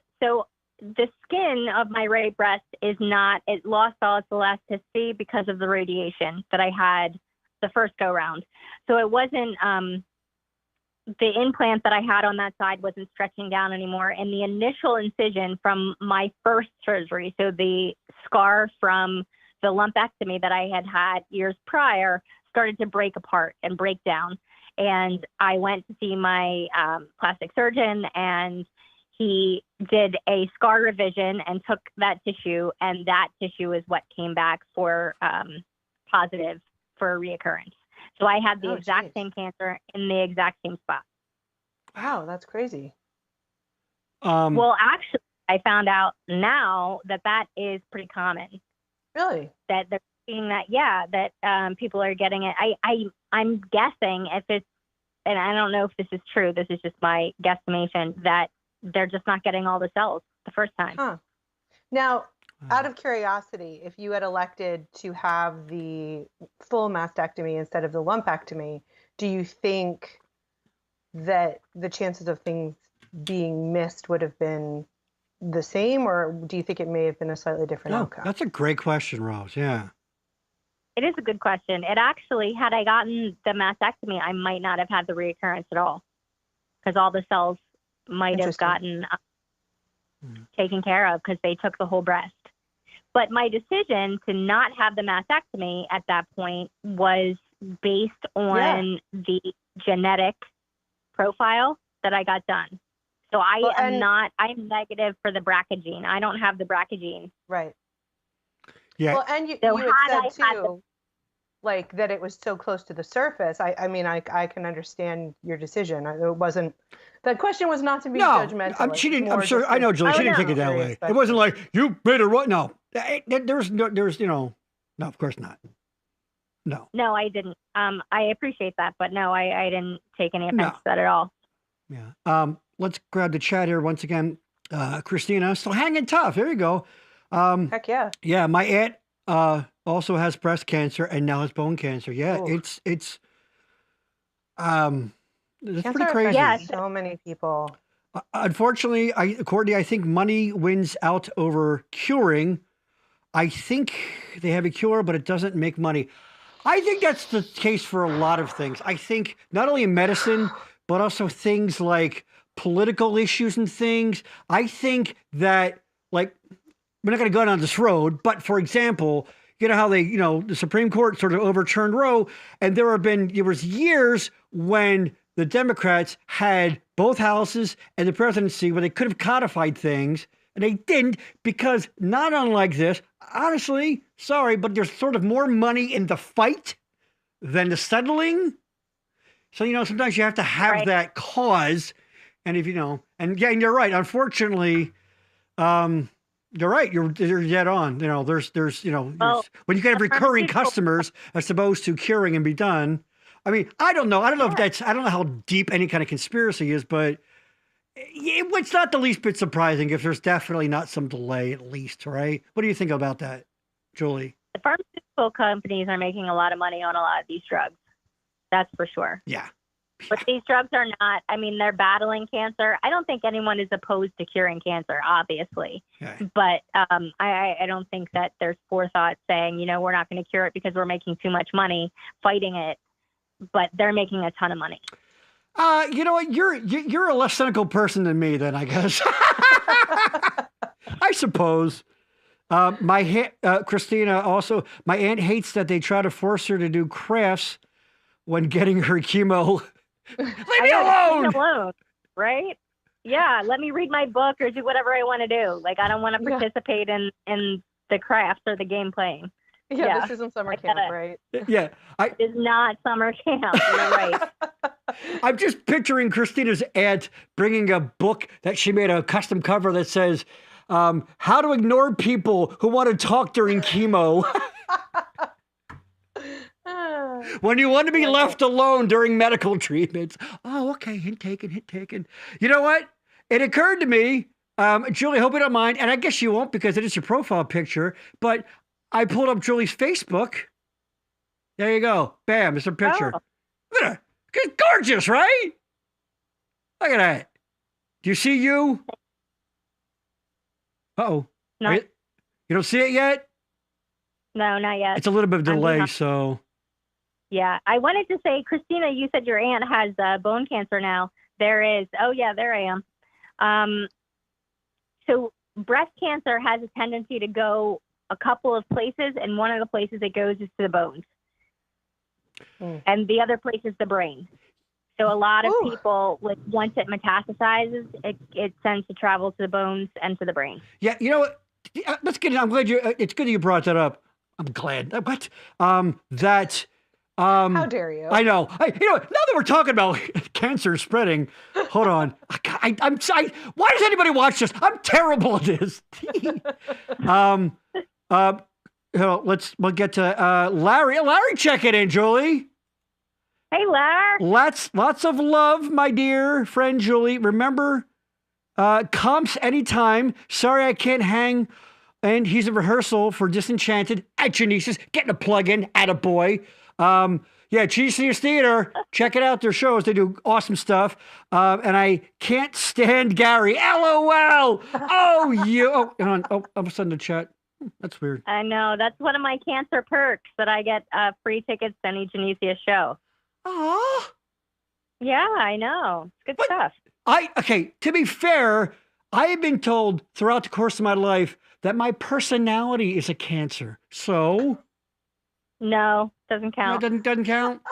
skin of my right breast it lost all its elasticity because of the radiation that I had the first go round. So it wasn't, the implant that I had on that side wasn't stretching down anymore. And the initial incision from my first surgery, so the scar from the lumpectomy that I had years prior, started to break apart and break down. And I went to see my plastic surgeon, and he did a scar revision and took that tissue, and that tissue is what came back for positive for reoccurrence. So I had the exact same cancer in the exact same spot. Wow, that's crazy. Well, actually, I found out now that is pretty common. Really? That they're seeing that, that people are getting it. I'm guessing if it's, and I don't know if this is true, this is just my guesstimation, that they're just not getting all the cells the first time. Huh. Now, out of curiosity, if you had elected to have the full mastectomy instead of the lumpectomy, do you think that the chances of things being missed would have been the same, or do you think it may have been a slightly different outcome? That's a great question, Rose. Yeah. It is a good question. It actually, had I gotten the mastectomy, I might not have had the reoccurrence at all, because all the cells might have gotten taken care of because they took the whole breast. But my decision to not have the mastectomy at that point was based on the genetic profile that I got done. So I'm negative for the BRCA gene. I don't have the BRCA gene. Right. Yeah. Well, and you had said too, like that it was so close to the surface. I mean, I can understand your decision. It wasn't, the question was not to be judgmental. She didn't. I'm sure. I know, Julie. She didn't take it that way. It wasn't like you made it right. No, there's no, no, of course not. No. No, I didn't. I appreciate that, but no, I didn't take any offense to that at all. Yeah. Let's grab the chat here once again. Christina, still hanging tough. Here you go. Heck yeah. Yeah, my aunt also has breast cancer and now has bone cancer. Yeah, it's pretty crazy. Yeah, so many people. Unfortunately, Courtney, I think money wins out over curing. I think they have a cure, but it doesn't make money. I think that's the case for a lot of things. I think not only in medicine, but also things like political issues and things. I think that, like, we're not going to go down this road, but for example, you know how the Supreme Court sort of overturned Roe, and there was years when the Democrats had both houses and the presidency where they could have codified things, and they didn't, because not unlike this, honestly, sorry, but there's sort of more money in the fight than the settling. So, sometimes you have to have that cause. And if and you're right. Unfortunately, you're right. You're dead on. There's when you get recurring customers as opposed to curing and be done. I mean, I don't know. I don't know how deep any kind of conspiracy is, but it's not the least bit surprising if there's definitely not some delay at least, right? What do you think about that, Julie? The pharmaceutical companies are making a lot of money on a lot of these drugs. That's for sure. Yeah. But these drugs are not, they're battling cancer. I don't think anyone is opposed to curing cancer, obviously. Okay. But I don't think that there's forethought saying, we're not going to cure it because we're making too much money fighting it. But they're making a ton of money. You know what? You're a less cynical person than me, then, I guess. I suppose. Christina also, my aunt hates that they try to force her to do crafts when getting her chemo. Leave me alone! Leave me alone, right? Yeah, let me read my book or do whatever I want to do. Like, I don't want to participate in the crafts or the game playing. Yeah, this isn't summer camp, right? Yeah. It is not summer camp. You're right. I'm just picturing Christina's aunt bringing a book that she made a custom cover that says, how to ignore people who want to talk during chemo. When you want to be left alone during medical treatments. Oh, okay. Hint taken. You know what? It occurred to me, Julie, hope you don't mind, and I guess you won't because it is your profile picture, but I pulled up Julie's Facebook. There you go. Bam, it's her picture. Oh. Look at her. It's gorgeous, right? Look at that. Do you see you? Uh-oh. No. You don't see it yet? No, not yet. It's a little bit of delay, so... Yeah. I wanted to say, Christina, you said your aunt has bone cancer now. There is. Oh, yeah, there I am. So breast cancer has a tendency to go a couple of places, and one of the places it goes is to the bones. And the other place is the brain. So a lot of people, once it metastasizes, it tends to travel to the bones and to the brain. Yeah, you know what? Let's get it. I'm glad it's good that you brought that up. I'm glad. What? How dare you? I know. Now that we're talking about cancer spreading, hold on. Why does anybody watch this? I'm terrible at this. We'll get to Larry. Larry, check it in, Julie. Hey, Larry. Lots of love, my dear friend Julie. Remember, comps anytime. Sorry I can't hang. And he's in rehearsal for Disenchanted at Genesis. Getting a plug in, attaboy. Genesis Theater. Check it out. Their shows. They do awesome stuff. And I can't stand Gary. LOL. Oh, you. Oh, hang on. Oh, I'm sending a chat. That's weird. I know. That's one of my cancer perks that I get free tickets to any Genesis show. Oh. Yeah, I know. It's good stuff. To be fair, I have been told throughout the course of my life that my personality is a cancer. So? No, doesn't count. No, doesn't count?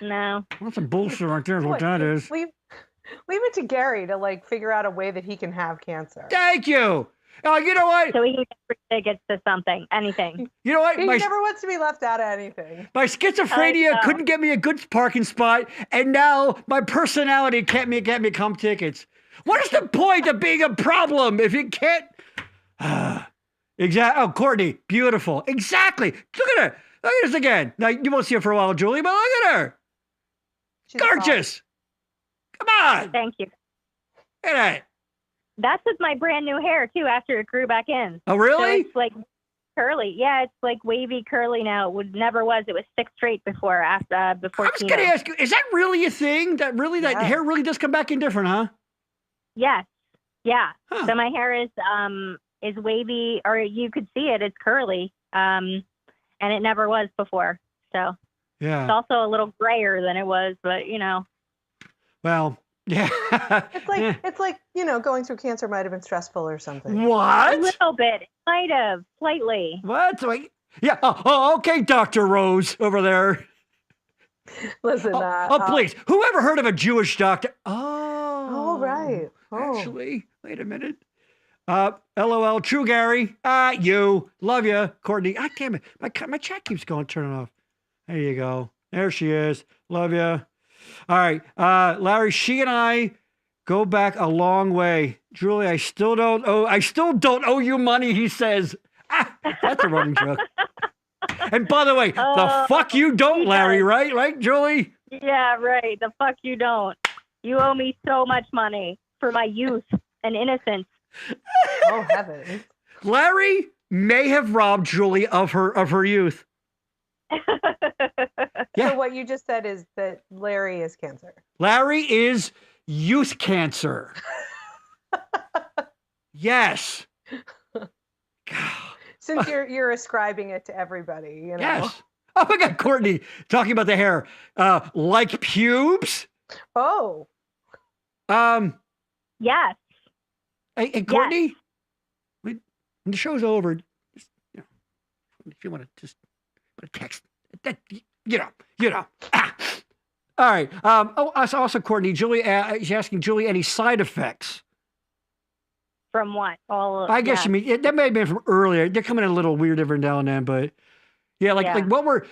No. Well, that's some bullshit right there is what that is. Leave it to Gary to figure out a way that he can have cancer. Thank you. You know what? So he can get free tickets to something, anything. You know what? He never wants to be left out of anything. My schizophrenia couldn't get me a good parking spot, and now my personality can't get me comp tickets. What is the point of being a problem if you can't? Exactly. Oh, Courtney, beautiful. Exactly. Look at her. Look at this again. Now you won't see her for a while, Julie, but look at her. She's gorgeous. Come on. Thank you. Look at that. That's with my brand new hair too. After it grew back in. Oh, really? So it's curly. Yeah, it's wavy curly now. It never was. It was 6 straight before. I was going to ask you, is that really a thing? That hair really does come back in different, huh? Yes. Yeah. Huh. So my hair is wavy, or you could see it. It's curly. And it never was before. So yeah, it's also a little grayer than it was, but Well. Yeah. It's like going through cancer might have been stressful or something. What? A little bit. It might have, slightly. What? Yeah. Oh, okay, Dr. Rose over there. Listen, please. Whoever heard of a Jewish doctor? Oh, right. Oh. Actually, wait a minute. LOL, true, Gary. You. Love you, Courtney. Damn it. My chat keeps turning off. There you go. There she is. Love you. All right. Larry, she and I go back a long way. Julie, I still don't owe you money, he says. Ah, that's a running joke. And by the way, the fuck you don't, Larry, right? Right, Julie? Yeah, right. The fuck you don't. You owe me so much money for my youth and innocence. Oh, heavens. Larry may have robbed Julie of her youth. Yeah. So what you just said is that Larry is cancer. Larry is youth cancer. Yes. Since you're ascribing it to everybody, you know. Yes. Oh my God, Courtney talking about the hair. Like pubes? Oh. Yes. Hey, Courtney, when the show's over, just, if you want to just put a text, that Ah. All right. Also, Courtney, Julie, she's asking Julie any side effects. From what? I guess you mean that may have been from earlier. They're coming in a little weird every now and then, but yeah, like what were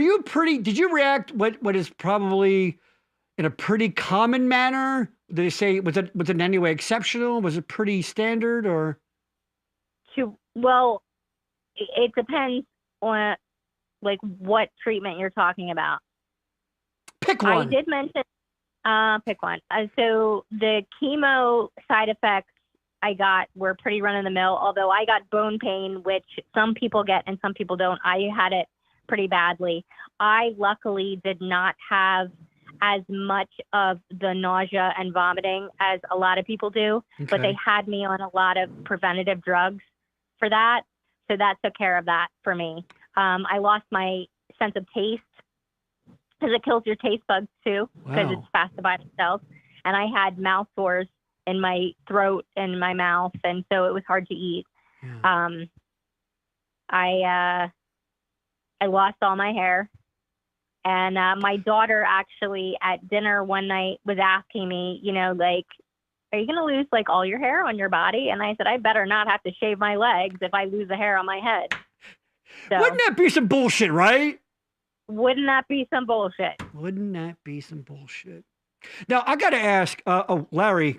you pretty? Did you react what is probably in a pretty common manner? Did they say was it in any way exceptional? Was it pretty standard or? Well, it depends on like what treatment you're talking about. Pick one. I did mention pick one. So the chemo side effects I got were pretty run of the mill, although I got bone pain, which some people get and some people don't. I had it pretty badly. I luckily did not have as much of the nausea and vomiting as a lot of people do, but they had me on a lot of preventative drugs for that. So that took care of that for me. I lost my sense of taste because it kills your taste buds too, because it's fasted by itself. And I had mouth sores in my throat and my mouth, and so it was hard to eat. Yeah. I lost all my hair, and my daughter actually at dinner one night was asking me, like, are you going to lose like all your hair on your body? And I said, I better not have to shave my legs if I lose the hair on my head. So, wouldn't that be some bullshit, right? Wouldn't that be some bullshit? Wouldn't that be some bullshit? Now, I got to ask, Larry,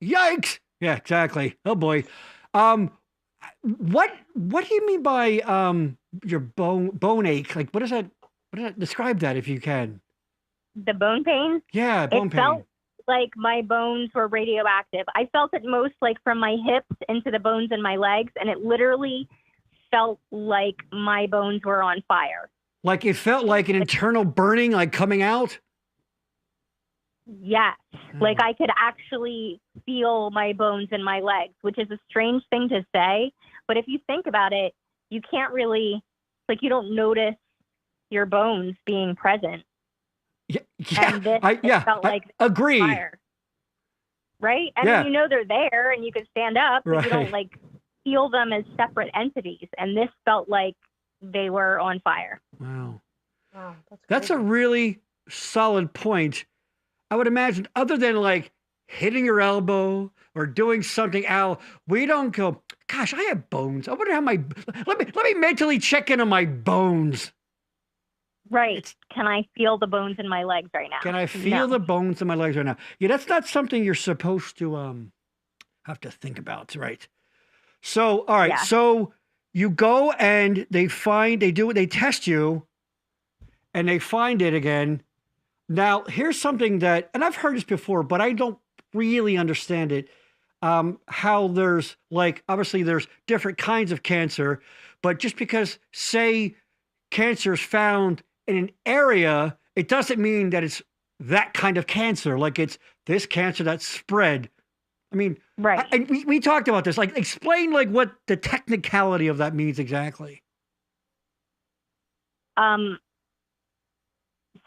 yikes. Yeah, exactly. Oh, boy. What do you mean by your bone ache? Like, what does that describe that if you can? The bone pain? Yeah, bone pain. It felt like my bones were radioactive. I felt it most like from my hips into the bones in my legs, and it literally felt like my bones were on fire. Like it felt like an internal burning, like coming out? Yes. Like I could actually feel my bones in my legs, which is a strange thing to say. But if you think about it, you can't really, like, you don't notice your bones being present. Yeah. And this felt like agree. Fire. Right? I mean, they're there and you can stand up, but you don't like feel them as separate entities. And this felt like they were on fire. Wow. That's a really solid point. I would imagine, other than like hitting your elbow or doing something, Al, we don't go, gosh, I have bones. I wonder how let me mentally check in on my bones. Right. Can I feel the bones in my legs right now? Can I feel the bones in my legs right now? Yeah, that's not something you're supposed to have to think about, right? So, all right. Yeah. So you go and they test you and they find it again. Now, here's something that, and I've heard this before, but I don't really understand it. How there's obviously there's different kinds of cancer, but just because, say, cancer is found in an area, it doesn't mean that it's that kind of cancer. Like it's this cancer that's spread. I mean, right. We talked about this. Like, explain like what the technicality of that means exactly.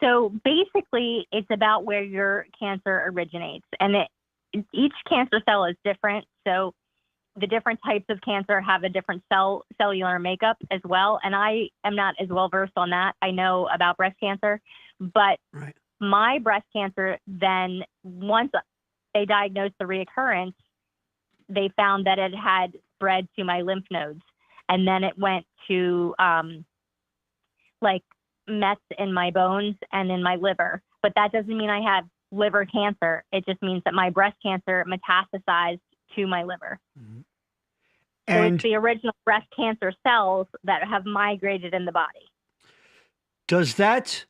So basically, it's about where your cancer originates, and each cancer cell is different. So the different types of cancer have a different cellular makeup as well. And I am not as well versed on that. I know about breast cancer, but my breast cancer, then once they diagnosed the reoccurrence, they found that it had spread to my lymph nodes, and then it went to mets in my bones and in my liver. but that doesn't mean I have liver cancer. It just means that my breast cancer metastasized to my liver. Mm-hmm. So it's the original breast cancer cells that have migrated in the body. Does that,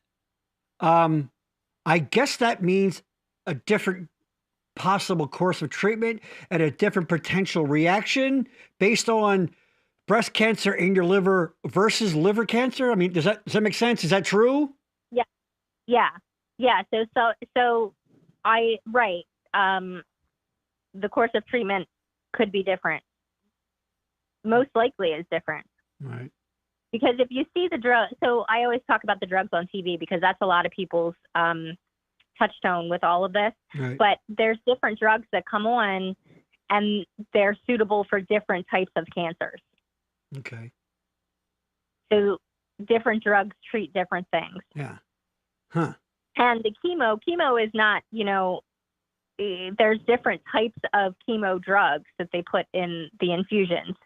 I guess that means a different possible course of treatment and a different potential reaction based on breast cancer in your liver versus liver cancer? I mean, does that make sense? Is that true? Yeah. So right. The course of treatment could be different. Most likely is different. Right. Because if you see the drug, so I always talk about the drugs on TV because that's a lot of people's touchstone with all of this. Right. But there's different drugs that come on and they're suitable for different types of cancers. Okay. So different drugs treat different things. Yeah. Huh. And the chemo is not, there's different types of chemo drugs that they put in the infusions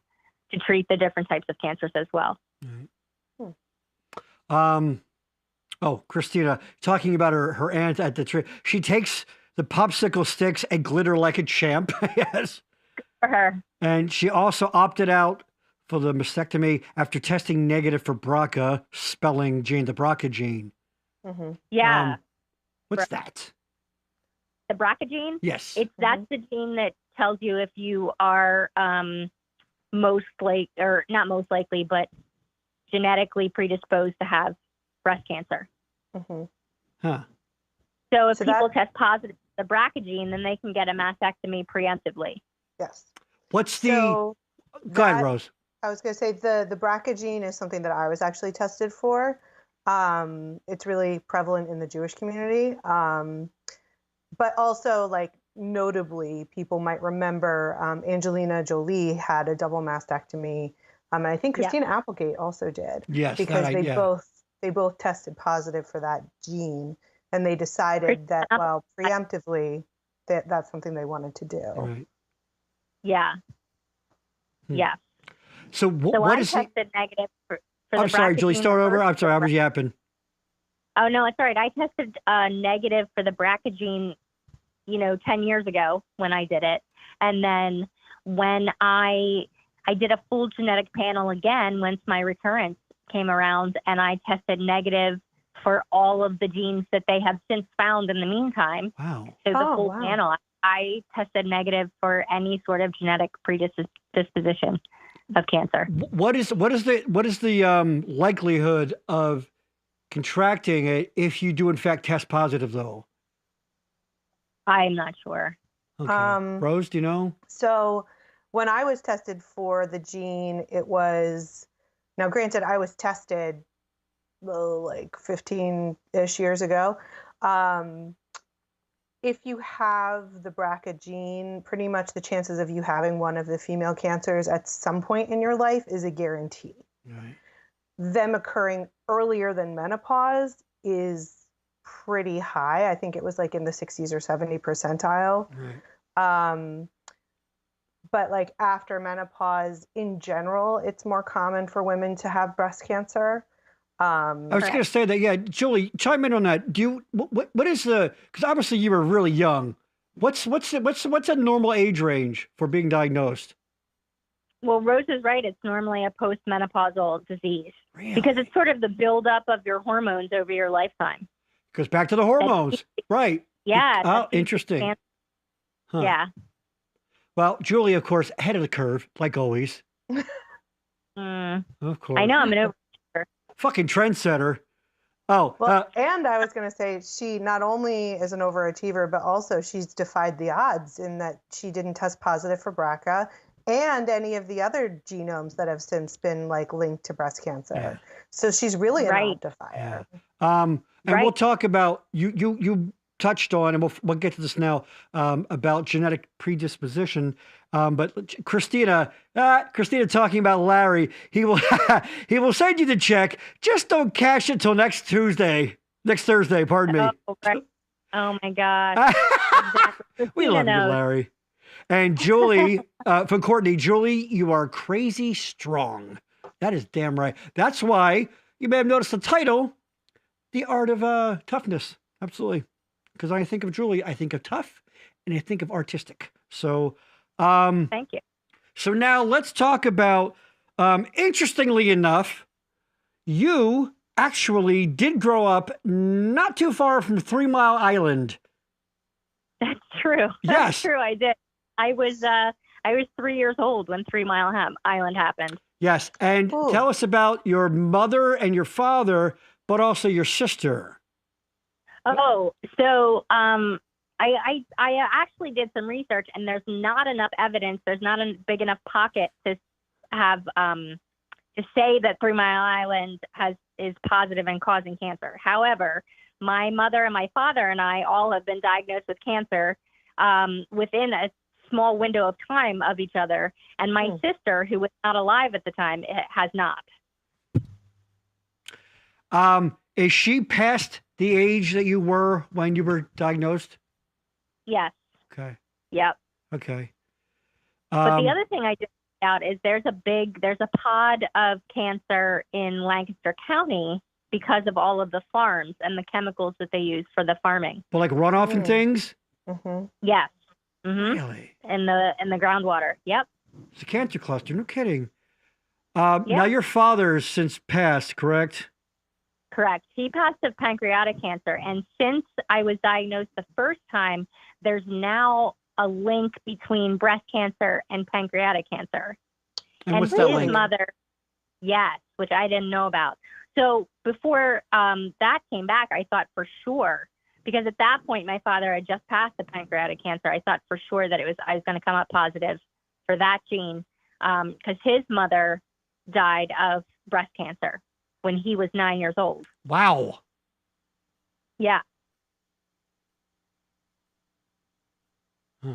to treat the different types of cancers as well. Right. Christina, talking about her aunt at the tree. She takes the popsicle sticks and glitter like a champ. Yes. For her. And she also opted out for the mastectomy after testing negative for BRCA, spelling gene, the BRCA gene. Mm-hmm. Yeah. What's that? The BRCA gene? Yes. That's the gene that tells you if you are not most likely, but genetically predisposed to have breast cancer. Mm-hmm. Huh. So if people test positive for the BRCA gene, then they can get a mastectomy preemptively. Yes. What's the... So Go ahead, Rose. I was going to say the BRCA gene is something that I was actually tested for. It's really prevalent in the Jewish community. But also, notably, people might remember Angelina Jolie had a double mastectomy. And I think Christina Applegate also did. Yes. Because they both tested positive for that gene. And they decided that, preemptively, that's something they wanted to do. Right. Yeah. Yeah. So what is I tested negative for the I'm sorry, BRCA Julie, gene start over. first. I'm sorry, I was yapping. Oh, no, it's all right. I tested negative for the BRCA gene, 10 years ago when I did it. And then when I did a full genetic panel again, once my recurrence came around, and I tested negative for all of the genes that they have since found in the meantime. Wow. So the full panel, I tested negative for any sort of genetic predisposition of cancer. What is the likelihood of contracting it if you do in fact test positive though? I'm not sure. Okay. Rose, do you know? So when I was tested for the gene, it was, now granted, I was tested 15-ish years ago. If you have the BRCA gene, pretty much the chances of you having one of the female cancers at some point in your life is a guarantee. Right. Them occurring earlier than menopause is pretty high. I think it was in the 60s or 70 percentile. Right. But after menopause in general, it's more common for women to have breast cancer. I was going to say that, yeah. Julie, chime in on that. What is because obviously you were really young. What's a normal age range for being diagnosed? Well, Rose is right. It's normally a postmenopausal disease. Really? Because it's sort of the buildup of your hormones over your lifetime. Goes back to the hormones. Right. Yeah. Oh, interesting. Huh. Yeah. Well, Julie, of course, ahead of the curve, like always. Of course. I know. I'm an fucking trendsetter. Oh, well, and I was going to say she not only is an overachiever, but also she's defied the odds in that she didn't test positive for BRCA and any of the other genomes that have since been linked to breast cancer. Yeah. So she's really an Yeah. outlier. And we'll talk about you touched on, and we'll get to this now about genetic predisposition. But Christina talking about Larry, he will send you the check. Just don't cash it till next Thursday. Pardon me. Oh, right. Oh my God. Exactly. We love you, Larry. And Julie, from Courtney, Julie, you are crazy strong. That is damn right. That's why you may have noticed the title, The Art of Toughness. Absolutely. Because I think of Julie, I think of tough, and I think of artistic. So, Thank you. so now let's talk about, interestingly enough, you actually did grow up not too far from 3 Mile Island. That's true. Yes. That's true. I did. I was 3 years old when 3 Mile Island happened. Yes. And tell us about your mother and your father, but also your sister. Oh, so I actually did some research, and there's not enough evidence. There's not a big enough pocket to have to say that 3 Mile Island is positive and causing cancer. However, my mother and my father and I all have been diagnosed with cancer within a small window of time of each other, and my sister, who was not alive at the time, has not. Is she past the age that you were when you were diagnosed? Yes. Okay. Yep. Okay. But the other thing I just found out is there's a pod of cancer in Lancaster County because of all of the farms and the chemicals that they use for the farming. Well, like runoff and things? Mm-hmm. Yes. Mm-hmm. Really? In the groundwater. Yep. It's a cancer cluster. No kidding. Now your father's since passed, correct? Correct. He passed of pancreatic cancer. And since I was diagnosed the first time, there's now a link between breast cancer and pancreatic cancer. And what's that link? His mother, yes, which I didn't know about. So before that came back, I thought for sure, because at that point, my father had just passed the pancreatic cancer. I thought for sure that I was going to come up positive for that gene because his mother died of breast cancer when he was 9 years old. Wow. Yeah. Huh.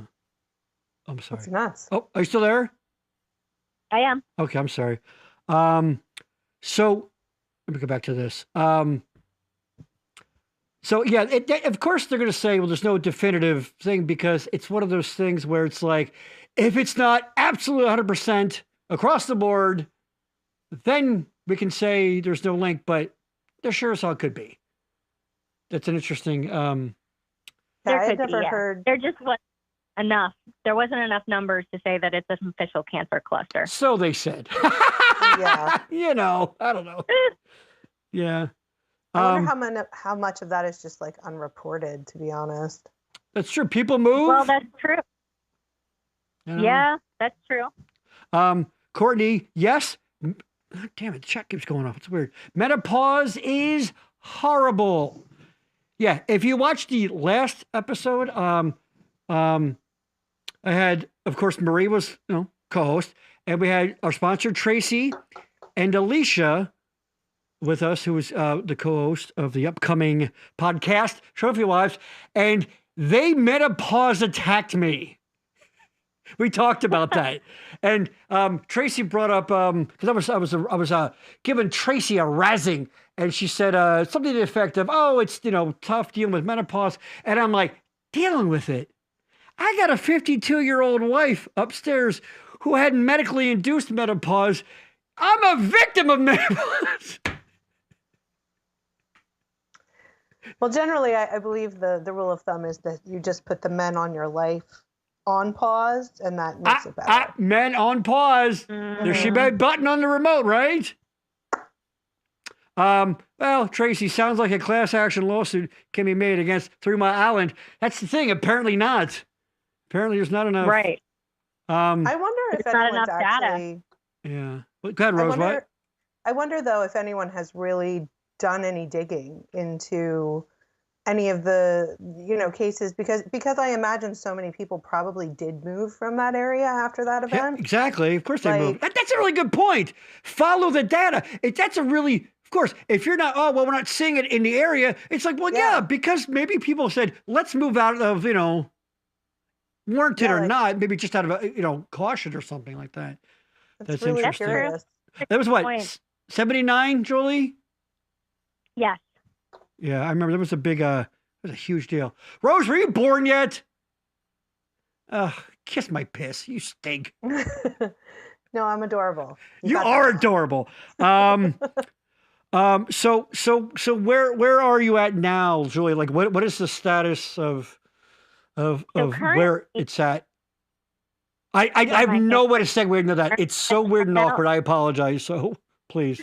I'm sorry. That's nuts. Oh, are you still there? I am. Okay, I'm sorry. So let me go back to this. So yeah, of course they're going to say, well, there's no definitive thing because it's one of those things where it's like, if it's not absolutely 100% across the board, then we can say there's no link, but there sure as hell could be. That's an interesting. I had never heard. There just wasn't enough. There wasn't enough numbers to say that it's an official cancer cluster. So they said. Yeah. You know, I don't know. Yeah. I wonder how much of that is just like unreported, to be honest. That's true. People move. Well, that's true. You know? Yeah, that's true. Courtney, yes. Damn it, the chat keeps going off. It's weird. Menopause is horrible. Yeah, if you watch the last episode, I had, of course, Marie was, co-host, and we had our sponsor Tracy and Alicia with us, who was the co-host of the upcoming podcast Trophy Wives, and they menopause attacked me. We talked about that, and Tracy brought up because I was giving Tracy a razzing, and she said something to the effect of, "Oh, it's tough dealing with menopause," and I'm like, dealing with it. I got a 52-year-old wife upstairs who had medically induced menopause. I'm a victim of menopause. Well, generally, I believe the rule of thumb is that you just put the men on your life on pause, and that makes it better. Men on pause. Mm-hmm. There should be a button on the remote, right? Well, Tracy, sounds like a class action lawsuit can be made against 3 Mile Island. That's the thing. Apparently not. Apparently there's not enough. Right. I wonder if anyone's actually. Yeah. Go ahead, Rose. What? I wonder, though, if anyone has really done any digging into any of the cases, because I imagine so many people probably did move from that area after that event. Yeah, exactly. Of course they moved. That's a really good point. Follow the data. Of course, if you're not, we're not seeing it in the area, it's like, well, yeah, because maybe people said, let's move out of, warranted or not, maybe just out of, caution or something like that. That's really interesting. Curious. That was what, 79, Julie? Yes. Yeah, I remember there was a big, it was a huge deal. Rose, were you born yet? Kiss my piss. You stink. No, I'm adorable. You are adorable. So where are you at now, Julie? Like, what is the status of where it's at? I have no way to segue into that. It's so weird and awkward. I apologize. So please.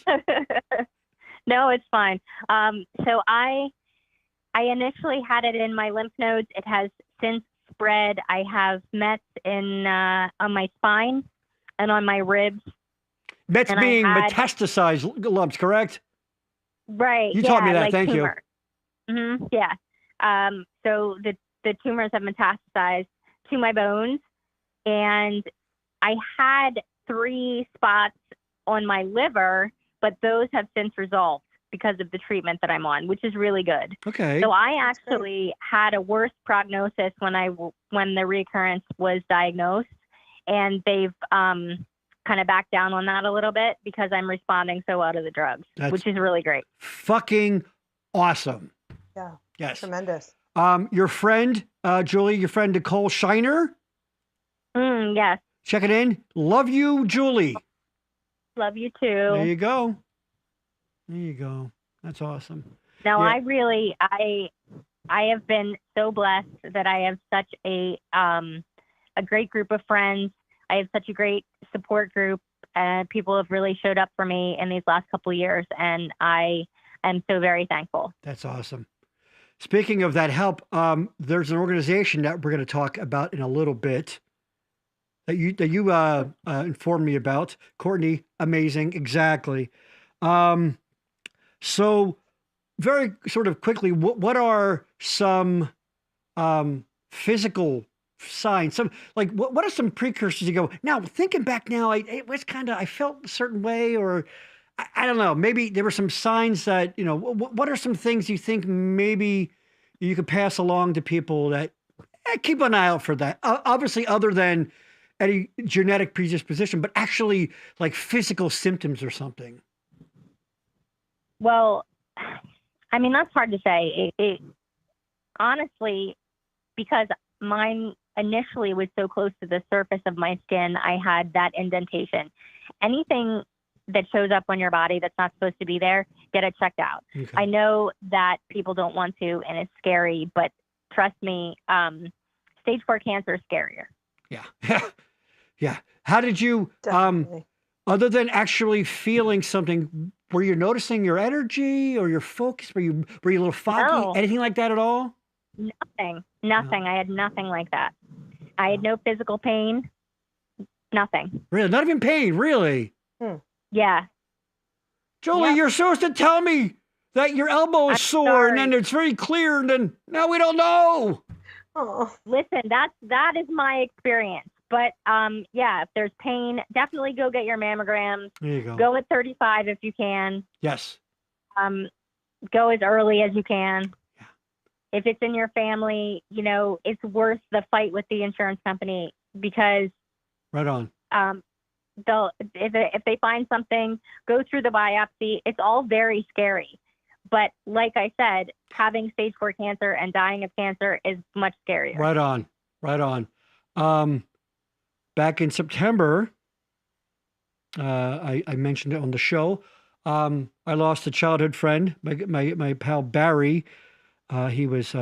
No, it's fine. So I initially had it in my lymph nodes. It has since spread. I have Mets on my spine and on my ribs. Mets being metastasized lumps, correct? Right. You taught me that. Thank tumor. You. Yeah. So the tumors have metastasized to my bones, and I had 3 spots on my liver, but those have since resolved because of the treatment that I'm on, which is really good. Okay. So I actually had a worse prognosis when the recurrence was diagnosed, and they've kind of backed down on that a little bit because I'm responding so well to the drugs, which is really great. Fucking awesome. Yeah. Yes. Tremendous. Your friend, Julie, your friend Nicole Shiner. Yes. Check it in. Love you, Julie. Love you too. There you go. There you go. That's awesome. No, yeah. I have been so blessed that I have such a great group of friends. I have such a great support group. People have really showed up for me in these last couple of years, and I am so very thankful. That's awesome. Speaking of that help, there's an organization that we're going to talk about in a little bit that you informed me about. Courtney, amazing, exactly. So very sort of quickly, what are some physical signs? Some like what are some precursors? You go now thinking back now, it was kind of I felt a certain way, or I don't know. Maybe there were some signs that What are some things you think maybe you could pass along to people that keep an eye out for that? Obviously, other than any genetic predisposition, but actually like physical symptoms or something. Well, I mean, that's hard to say. It honestly, because mine initially was so close to the surface of my skin, I had that indentation. Anything that shows up on your body that's not supposed to be there, get it checked out. Okay. I know that people don't want to, and it's scary, but trust me, stage 4 cancer is scarier. Yeah. Yeah. How did you, other than actually feeling something, were you noticing your energy or your focus? Were you a little foggy? No. Anything like that at all? Nothing. No. I had nothing like that. I had no physical pain. Nothing. Really? Not even pain? Really? Yeah. Julie, You're supposed to tell me that your elbow is sore, sorry. And then it's very clear, and then now we don't know. Oh. Listen, that is my experience. But if there's pain, definitely go get your mammograms. There you go. Go at 35 if you can. Yes. Go as early as you can. Yeah. If it's in your family, it's worth the fight with the insurance company because. Right on. If they find something, go through the biopsy. It's all very scary. But like I said, having stage 4 cancer and dying of cancer is much scarier. Right on. Back in September, I mentioned it on the show. I lost a childhood friend, my pal Barry. He was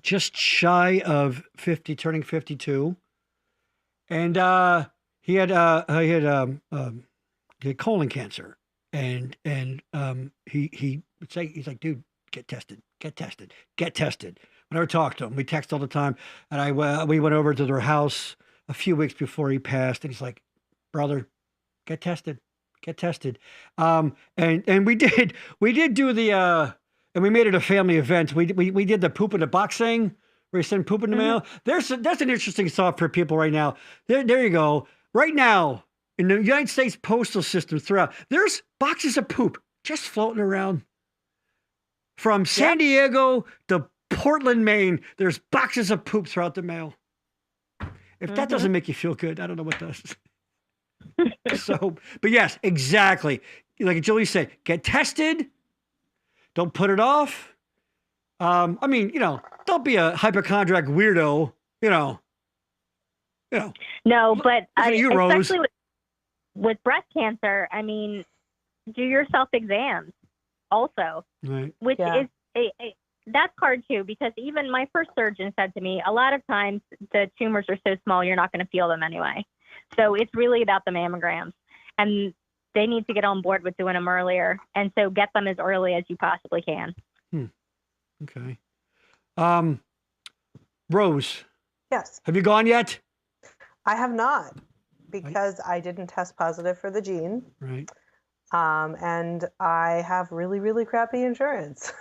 just shy of 50, turning 52, and he had colon cancer, and he's like, dude, get tested. Whenever I talk to him, we text all the time, and we went over to their house a few weeks before he passed, and he's like, brother, get tested. And we did do the, and we made it a family event. We did the poop in the box thing where you send poop in the mail. That's an interesting thought for people right now. There you go. Right now in the United States postal system throughout, there's boxes of poop just floating around from San Diego to Portland, Maine. There's boxes of poop throughout the mail. If that doesn't make you feel good, I don't know what does. So, but yes, exactly. Like Julie said, get tested. Don't put it off. Don't be a hypochondriac weirdo, No, but especially with breast cancer, do your self-exams. also, Right. which Yeah. is that's hard too, because even my first surgeon said to me, a lot of times the tumors are so small, you're not going to feel them anyway. So it's really about the mammograms, and they need to get on board with doing them earlier. And so get them as early as you possibly can. Okay. Rose, Yes. have you gone yet? I have not, because I didn't test positive for the gene. Right. And I have really, really crappy insurance,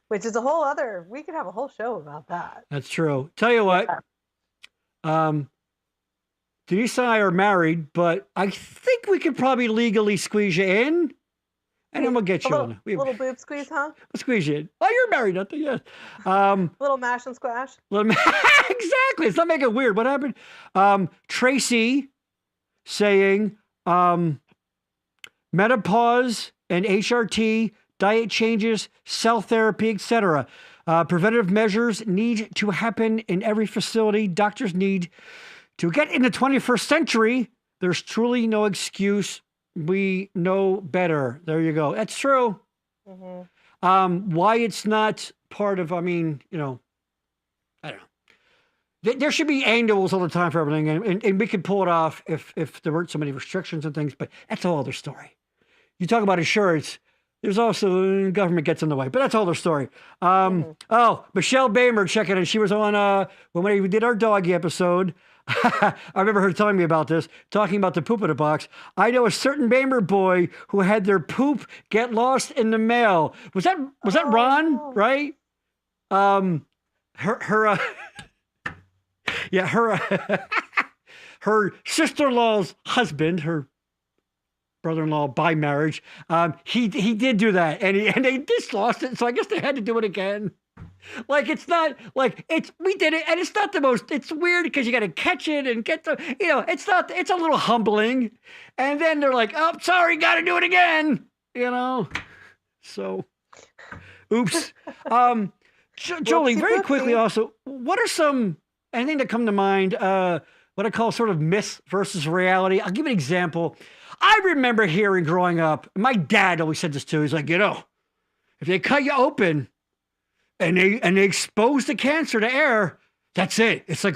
which is a whole other, we could have a whole show about that. That's true. Tell you what, Denise and I are married, but I think we could probably legally squeeze you in, and then we'll get you on. A little boob squeeze, huh? We'll squeeze you in. Oh, you're married, nothing yet. Little mash and squash. Exactly. It's not making it weird. What happened? Tracy saying menopause and HRT, diet changes, cell therapy, etc. Preventative measures need to happen in every facility. Doctors need to get in the 21st century. There's truly no excuse. We know better. There you go. That's true. Why it's not part of, I don't know. There should be annuals all the time for everything, and we could pull it off if there weren't so many restrictions and things, but that's a whole other story. You talk about insurance, there's also, government gets in the way, but that's all their story. Oh, Michelle Bamer checking in. She was on, when we did our doggy episode. I remember her telling me about this, talking about the poop in a box. I know a certain Bamer boy who had their poop get lost in the mail. Was that Ron, right? Her sister-in-law's husband, her brother-in-law by marriage, he did do that, and they just lost it. So I guess they had to do it again. Like, it's not like we did it, and it's not the most. It's weird because you got to catch it and get the. It's not. It's a little humbling, and then they're like, "Oh, sorry, got to do it again." So, oops. Julie, very quickly, also, what are anything that come to mind? What I call sort of myth versus reality. I'll give you an example. I remember hearing growing up, my dad always said this too. He's like, if they cut you open and they expose the cancer to air, that's it. It's like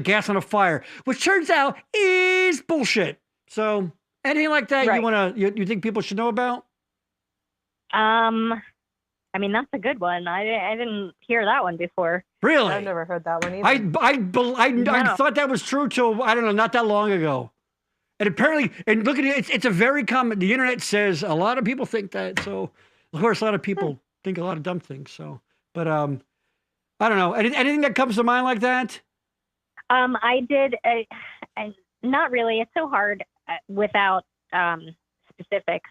gas on a fire, which turns out is bullshit. So anything like that, right. you think people should know about? That's a good one. I didn't hear that one before. Really? I've never heard that one either. I thought that was true till, I don't know, not that long ago. And apparently, and look at it, it's a very common, the internet says a lot of people think that. So, of course, a lot of people think a lot of dumb things. So, but I don't know. Anything that comes to mind like that? I did, not really. It's so hard without specifics.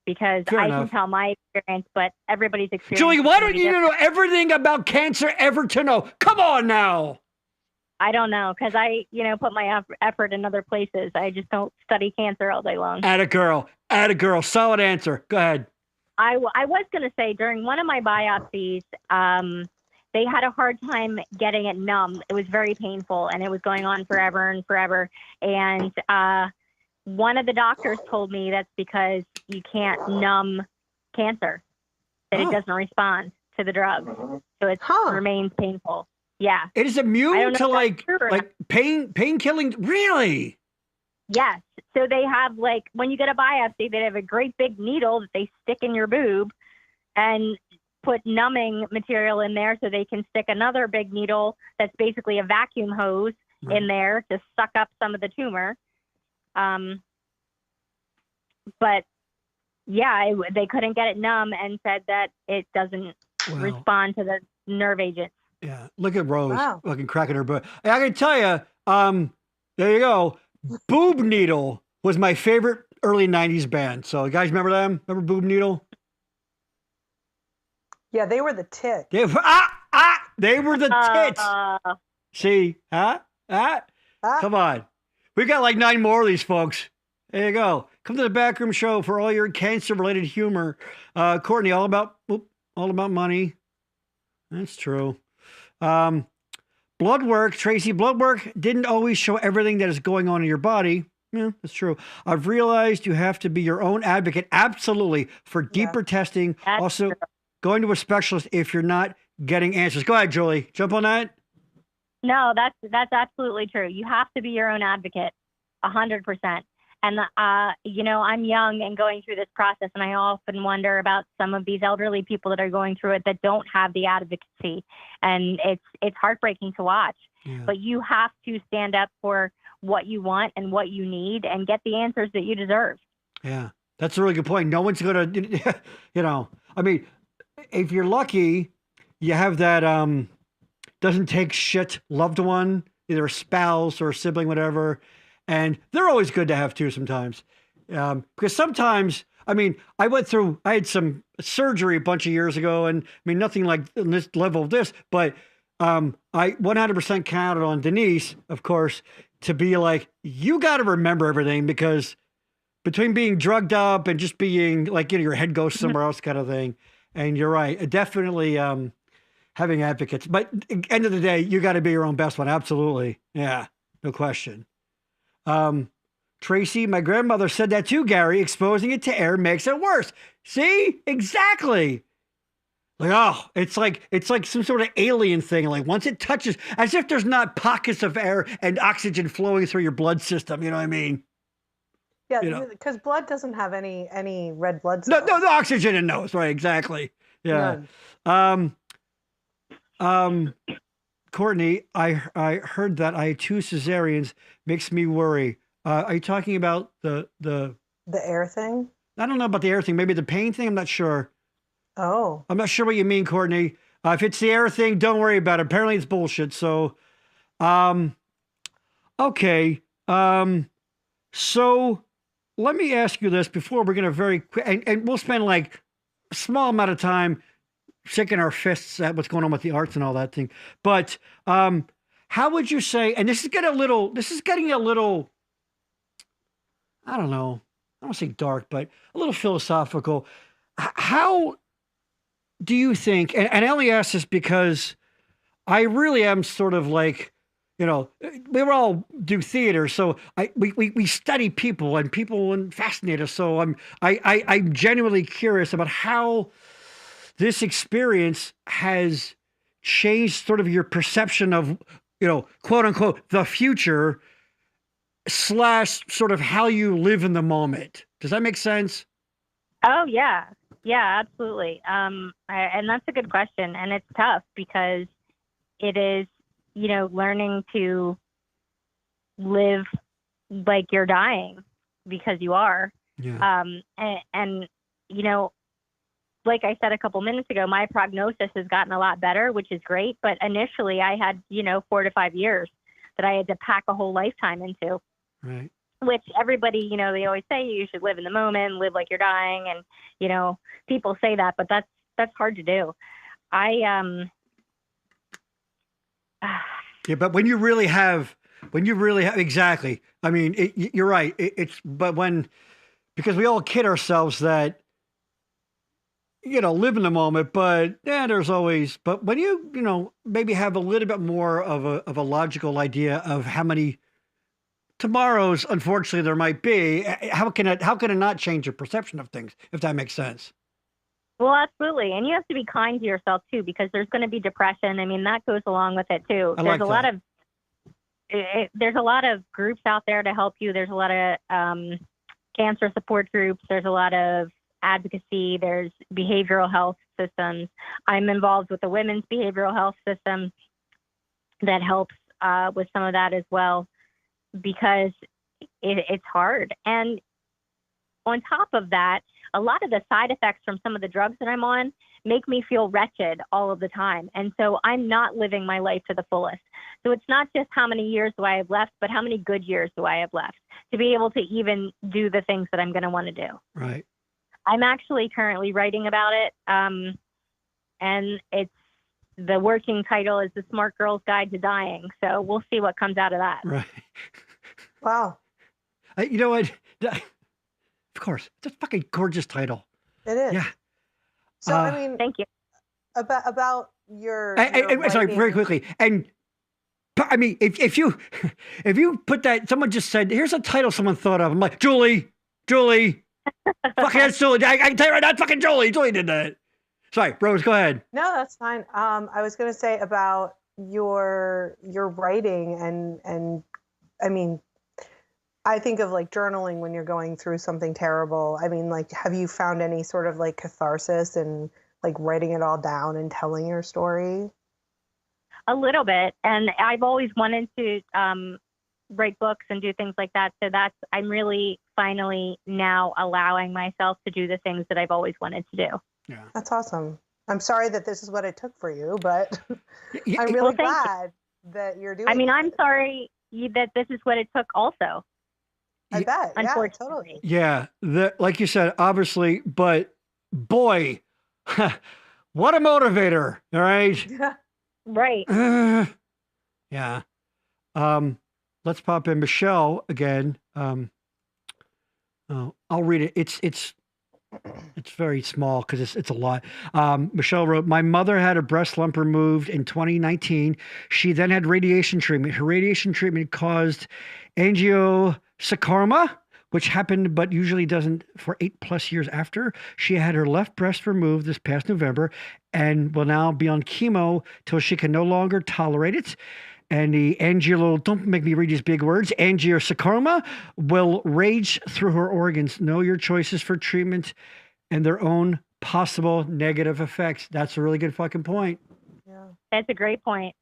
Because Fair I enough. can tell my experience, but everybody's experience. Julie, why don't you know everything about cancer ever to know? Come on now. I don't know, because I, put my effort in other places. I just don't study cancer all day long. Atta girl. Solid answer. Go ahead. I was going to say, during one of my biopsies, they had a hard time getting it numb. It was very painful, and it was going on forever and forever. And one of the doctors told me that's because you can't numb cancer, that it doesn't respond to the drug. So it remains painful. Yeah. It is immune to like pain killing. Really? Yes. So they have when you get a biopsy, they have a great big needle that they stick in your boob and put numbing material in there so they can stick another big needle that's basically a vacuum hose in there to suck up some of the tumor. But yeah, they couldn't get it numb and said that it doesn't respond to the nerve agent. Yeah. Look at Rose fucking cracking her butt. I can tell you, there you go. Boob Needle was my favorite early 90s band. So you guys remember them? Remember Boob Needle? Yeah, they were the tits. They were the tits. See? Come on. We got like 9 more of these folks. There you go. Come to the Backroom Show for all your cancer-related humor. Courtney, all about money. That's true. Blood work, Tracy. Blood work didn't always show everything that is going on in your body. Yeah, that's true. I've realized you have to be your own advocate, absolutely, for deeper testing. That's Also, true. going to a specialist if you're not getting answers. Go ahead, Julie. Jump on that. No, that's absolutely true. You have to be your own advocate, 100%. And I'm young and going through this process, and I often wonder about some of these elderly people that are going through it that don't have the advocacy, and it's heartbreaking to watch. Yeah. But you have to stand up for what you want and what you need, and get the answers that you deserve. Yeah, that's a really good point. No one's going to, I mean, if you're lucky, you have that doesn't take shit loved one, either a spouse or a sibling, whatever. And they're always good to have too sometimes. Because sometimes, I mean, I had some surgery a bunch of years ago, and I mean, nothing like this level of this, but I 100% counted on Denise, of course, to be like, you got to remember everything, because between being drugged up and just being like, your head goes somewhere else kind of thing. And you're right. Definitely having advocates. But at the end of the day, you got to be your own best one. Absolutely. Yeah, no question. Tracy, my grandmother said that too, Gary. Exposing it to air makes it worse. See? Exactly. Like, oh, it's like some sort of alien thing. Like once it touches, as if there's not pockets of air and oxygen flowing through your blood system. You know what I mean? Yeah, because blood doesn't have any red blood cells. No oxygen in those. Right, exactly. Yeah. Courtney, I heard that I had 2 cesareans. Makes me worry. Are you talking about the air thing? I don't know about the air thing. Maybe the pain thing. I'm not sure. Oh. I'm not sure what you mean, Courtney. If it's the air thing, don't worry about it. Apparently it's bullshit. So, okay. So let me ask you this before we're going to very quick, and we'll spend like a small amount of time shaking our fists at what's going on with the arts and all that thing. But, how would you say, and this is getting a little, I don't know, I don't want to say dark, but a little philosophical. How do you think, and I only ask this because I really am sort of like, we all do theater, so we study people and fascinate us. So I'm genuinely curious about how this experience has changed sort of your perception of, quote unquote, the future / sort of how you live in the moment. Does that make sense? Oh, yeah. Yeah, absolutely. And that's a good question. And it's tough because it is, learning to live like you're dying, because you are. Yeah. And like I said a couple minutes ago, my prognosis has gotten a lot better, which is great. But initially I had, 4 to 5 years that I had to pack a whole lifetime into. Right. Which everybody, they always say you should live in the moment, live like you're dying. And, people say that, but that's hard to do. Yeah, but when you really have, exactly. I mean, you're right. Because we all kid ourselves that, live in the moment, but but when you, maybe have a little bit more of a logical idea of how many tomorrows, unfortunately, there might be, how can it not change your perception of things, if that makes sense? Well, absolutely. And you have to be kind to yourself too, because there's going to be depression. I mean, that goes along with it too. There's a lot of groups out there to help you. There's a lot of cancer support groups. There's a lot of advocacy. There's behavioral health systems. I'm involved with the women's behavioral health system that helps with some of that as well, because it's hard. And on top of that, a lot of the side effects from some of the drugs that I'm on make me feel wretched all of the time. And so I'm not living my life to the fullest. So it's not just how many years do I have left, but how many good years do I have left to be able to even do the things that I'm going to want to do. Right. I'm actually currently writing about it. And the working title is The Smart Girl's Guide to Dying. So we'll see what comes out of that. Right. Wow. You know what? Of course. It's a fucking gorgeous title. It is. Yeah. So, I mean, thank you. About your sorry, very quickly. And I mean, if you put that, someone just said, here's a title someone thought of. I'm like, Julie. Fucking that's Julie. I can tell you right now, fucking Julie. Julie did that. Sorry, Rose, go ahead. No, that's fine. I was going to say about your writing and I mean, I think of like journaling when you're going through something terrible. I mean, like, have you found any sort of like catharsis in like writing it all down and telling your story? A little bit. And I've always wanted to write books and do things like that. So I'm really finally now allowing myself to do the things that I've always wanted to do. Yeah. That's awesome. I'm sorry that this is what it took for you, but Yeah, I'm really glad that you're doing I mean, it. I'm sorry that this is what it took also. I bet. Yeah, Unfortunately. totally. Yeah, like you said, obviously, but boy, what a motivator! All right. Right. Yeah. Let's pop in Michelle again. I'll read it. It's very small because it's a lot. Michelle wrote, my mother had a breast lump removed in 2019. She then had radiation treatment. Her radiation treatment caused angiosarcoma, which happened but usually doesn't for 8+ years after. She had her left breast removed this past November and will now be on chemo till she can no longer tolerate it. And the don't make me read these big words, angiosarcoma will rage through her organs. Know your choices for treatment and their own possible negative effects. That's a really good fucking point. Yeah. That's a great point.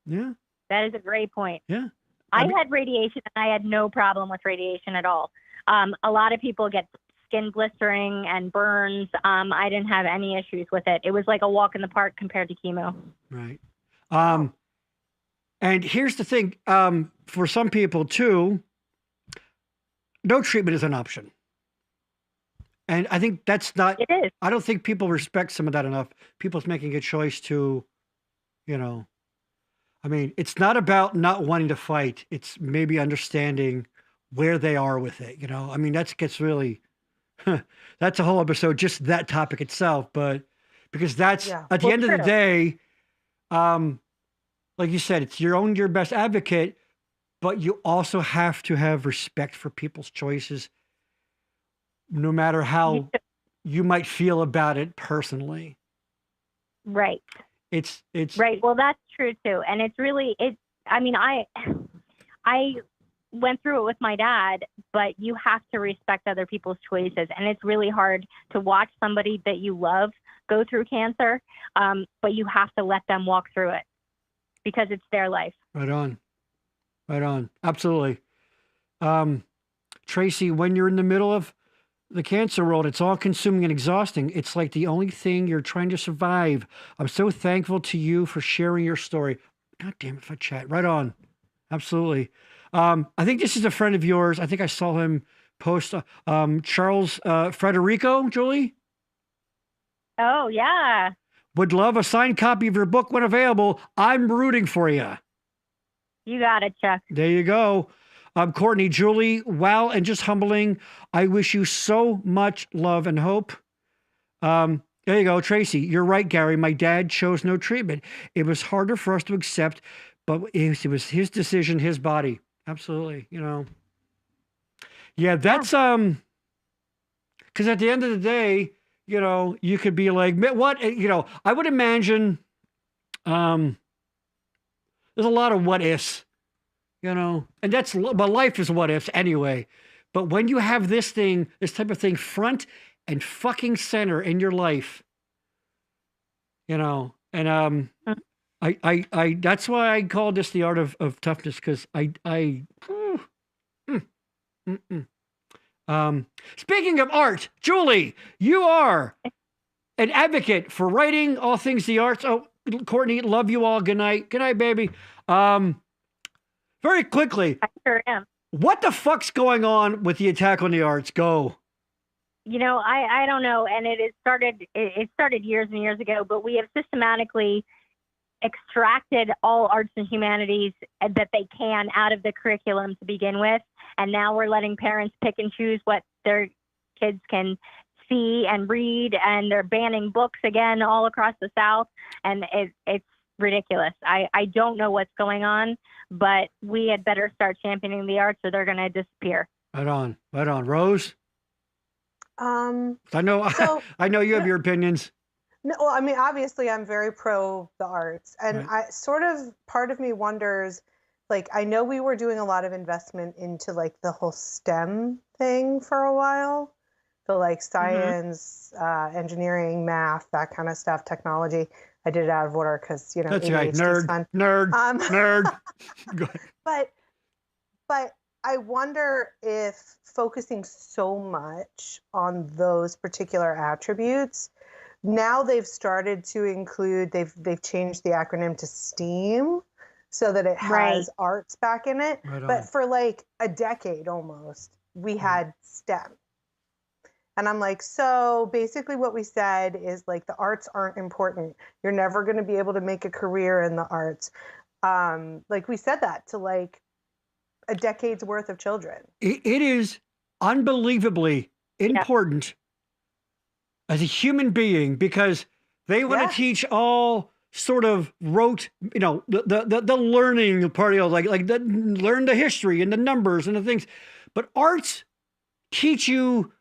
Yeah. That is a great point. Yeah. I had radiation and I had no problem with radiation at all. A lot of people get skin blistering and burns. I didn't have any issues with it. It was like a walk in the park compared to chemo. Right. And here's the thing, for some people too, no treatment is an option. And I think that's not, It is. I don't think people respect some of that enough. People's making a choice to, I mean, it's not about not wanting to fight. It's maybe understanding where they are with it. I mean, that gets really, that's a whole episode, just that topic itself. But because that's at the end of the day, like you said, it's your best advocate, but you also have to have respect for people's choices, no matter how you might feel about it personally. Right. It's right. Well, that's true too. And it's really, I mean, I went through it with my dad, but you have to respect other people's choices. And it's really hard to watch somebody that you love go through cancer. But you have to let them walk through it because it's their life. Right on. Absolutely. Tracy, when you're in the middle of the cancer world, it's all consuming and exhausting. It's like the only thing you're trying to survive. I'm so thankful to you for sharing your story. God damn it, if I chat. Right on. Absolutely. I think this is a friend of yours. I think I saw him post Charles Frederico, Julie. Oh, yeah. Would love a signed copy of your book when available. I'm rooting for you. You got it, Chuck. There you go. Courtney, Julie, wow, and just humbling. I wish you so much love and hope. There you go, Tracy. You're right, Gary. My dad chose no treatment. It was harder for us to accept, but it was his decision, his body. Absolutely, Yeah, that's because at the end of the day, you could be like, what? I would imagine there's a lot of what ifs. And but life is what ifs anyway. But when you have this type of thing front and fucking center in your life, and I that's why I call this the art of toughness, because speaking of art, Julie, you are an advocate for writing all things the arts. Oh, Courtney, love you all. Good night. Good night, baby. Very quickly, I sure am. What the fuck's going on with the attack on the arts? Go. I don't know. And it started years and years ago, but we have systematically extracted all arts and humanities that they can out of the curriculum to begin with. And now we're letting parents pick and choose what their kids can see and read. And they're banning books again all across the South. And ridiculous. I don't know what's going on, but we had better start championing the arts or they're going to disappear. Right on. Rose? I know I know you have your opinions. No, well, I mean, obviously I'm very pro the arts, and I sort of, part of me wonders, like, I know we were doing a lot of investment into like the whole STEM thing for a while. So like science, engineering, math, that kind of stuff, technology. I did it out of order because, you know, that's right. Nerd. Nerd. Go ahead. But I wonder if focusing so much on those particular attributes, now they've started to include, they've changed the acronym to STEAM so that it has arts back in it. Right on. But for like a decade almost, we had STEM. And I'm like, so basically what we said is like the arts aren't important. You're never going to be able to make a career in the arts. Like we said that to like a decade's worth of children. It is unbelievably important as a human being because they want to teach all sort of rote, you know, the learning part of like learn the history and the numbers and the things. But arts teach you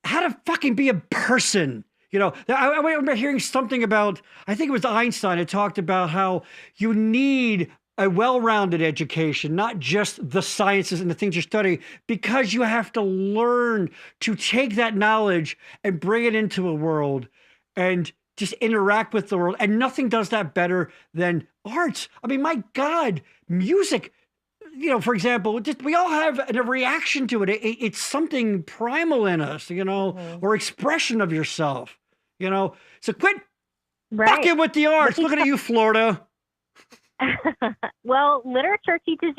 how to fucking be a person. You know, I remember hearing something about, I think it was Einstein, it talked about how you need a well-rounded education, not just the sciences and the things you study, because you have to learn to take that knowledge and bring it into a world and just interact with the world. And nothing does that better than arts. I mean, my God, music, you know, for example, just we all have a reaction to it. It's something primal in us, you know, or expression of yourself, you know. So quit fucking with the arts. Looking at you, Florida. Well, literature teaches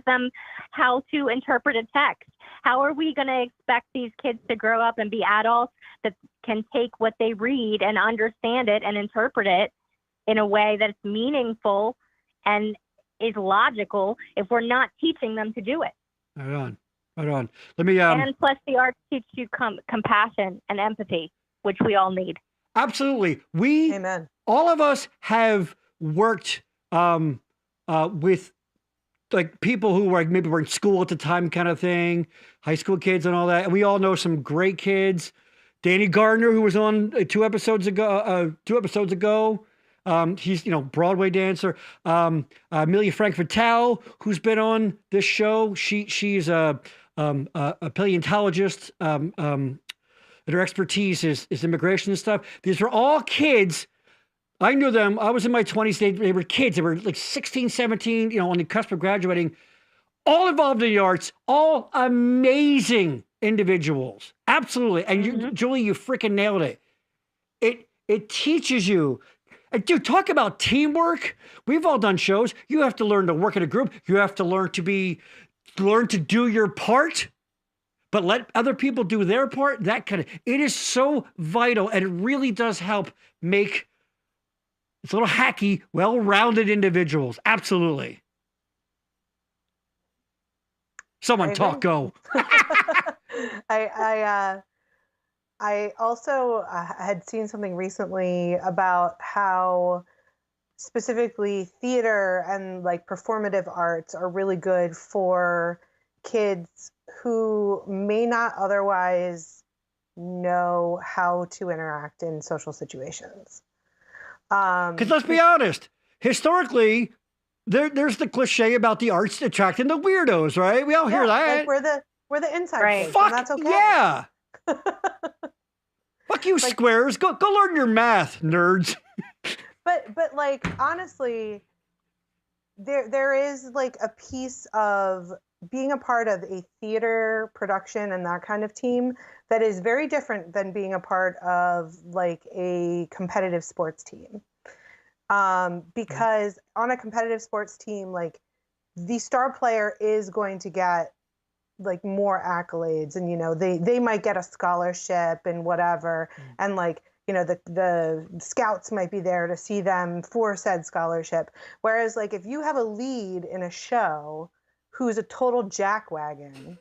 them how to interpret a text. How are we going to expect these kids to grow up and be adults that can take what they read and understand it and interpret it in a way that's meaningful and is logical if we're not teaching them to do it? Right on. Let me. And plus, the arts teach you compassion and empathy, which we all need. Absolutely. Amen. All of us have worked with like people who were maybe were in school at the time, kind of thing, high school kids and all that. And we all know some great kids. Danny Gardner, who was on 2 episodes ago. He's, you know, Broadway dancer. Amelia Frank Vitale, who's been on this show. She's a paleontologist. And her expertise is immigration and stuff. These are all kids. I knew them. I was in my 20s. They were kids. They were like 16, 17, you know, on the cusp of graduating. All involved in the arts. All amazing individuals. Absolutely. And you, Julie, you freaking nailed it. It teaches you. And dude, talk about teamwork. We've all done shows. You have to learn to work in a group. You have to learn to do your part, but let other people do their part. That kind of, it is so vital. And it really does help make it's a little hacky, well-rounded individuals. Absolutely. Someone talk, go. I also had seen something recently about how specifically theater and like performative arts are really good for kids who may not otherwise know how to interact in social situations. Because let's be honest, historically, there's the cliche about the arts attracting the weirdos, right? We all hear that. Like we're the inside kids, Fuck, and that's okay. Yeah. Fuck you, like, squares. Go learn your math, nerds. But like honestly, there is like a piece of being a part of a theater production and that kind of team that is very different than being a part of like a competitive sports team. Because on a competitive sports team, like the star player is going to get like more accolades, and, you know, they might get a scholarship and whatever. And like, you know, the scouts might be there to see them for said scholarship. Whereas like if you have a lead in a show who's a total jackwagon,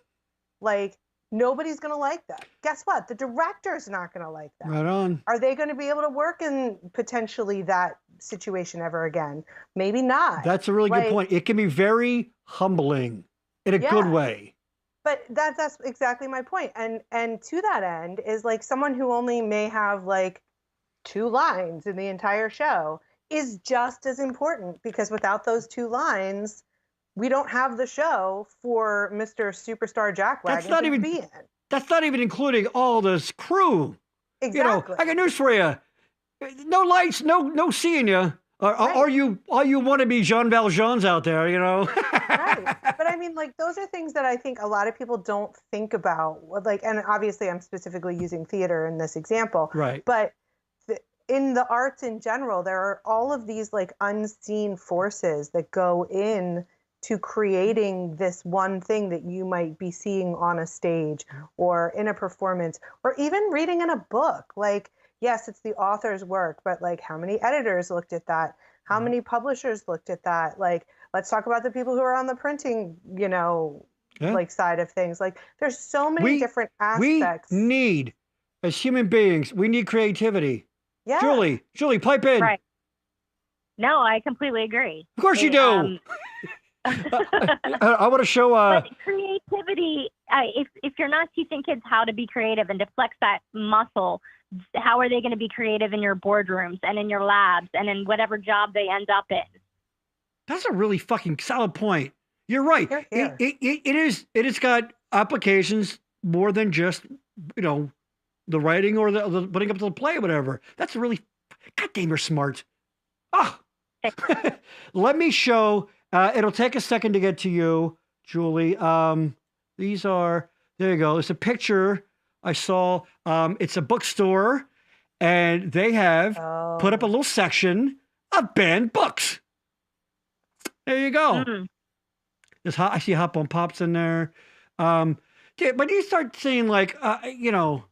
like Nobody's going to like that. Guess what? The director's not going to like that. Right on. Are they going to be able to work in potentially that situation ever again? Maybe not. That's a really good point. It can be very humbling in a good way. But that's exactly my point. And to that end is like someone who only may have like 2 lines in the entire show is just as important, because without those 2 lines, we don't have the show for Mr. Superstar Jackwagon to be in. That's not even including all this crew. Exactly. You know, I got news for you. No lights, no seeing you. Are you want to be Jean Valjean's out there, you know? Right. But I mean, like, those are things that I think a lot of people don't think about. Like, and obviously I'm specifically using theater in this example. Right. But in the arts in general, there are all of these like unseen forces that go in to creating this one thing that you might be seeing on a stage or in a performance or even reading in a book. Like, yes, it's the author's work, but like how many editors looked at that? How many publishers looked at that? Like, let's talk about the people who are on the printing, you know, like side of things. Like, there's so many different aspects. We need, as human beings, we need creativity. Yeah. Julie, pipe in. Right. No, I completely agree. Of course you do. I want to show. But creativity. If you're not teaching kids how to be creative and to flex that muscle, how are they going to be creative in your boardrooms and in your labs and in whatever job they end up in? That's a really fucking solid point. You're right. It has got applications more than just, you know, the writing or the putting up to the play or whatever. That's really, goddamn, you're smart. Oh, let me show. It'll take a second to get to you, Julie. These are, there you go. It's a picture I saw. It's a bookstore, and they have put up a little section of banned books. There you go. I see Hop on Pops in there. But you start seeing like, you know,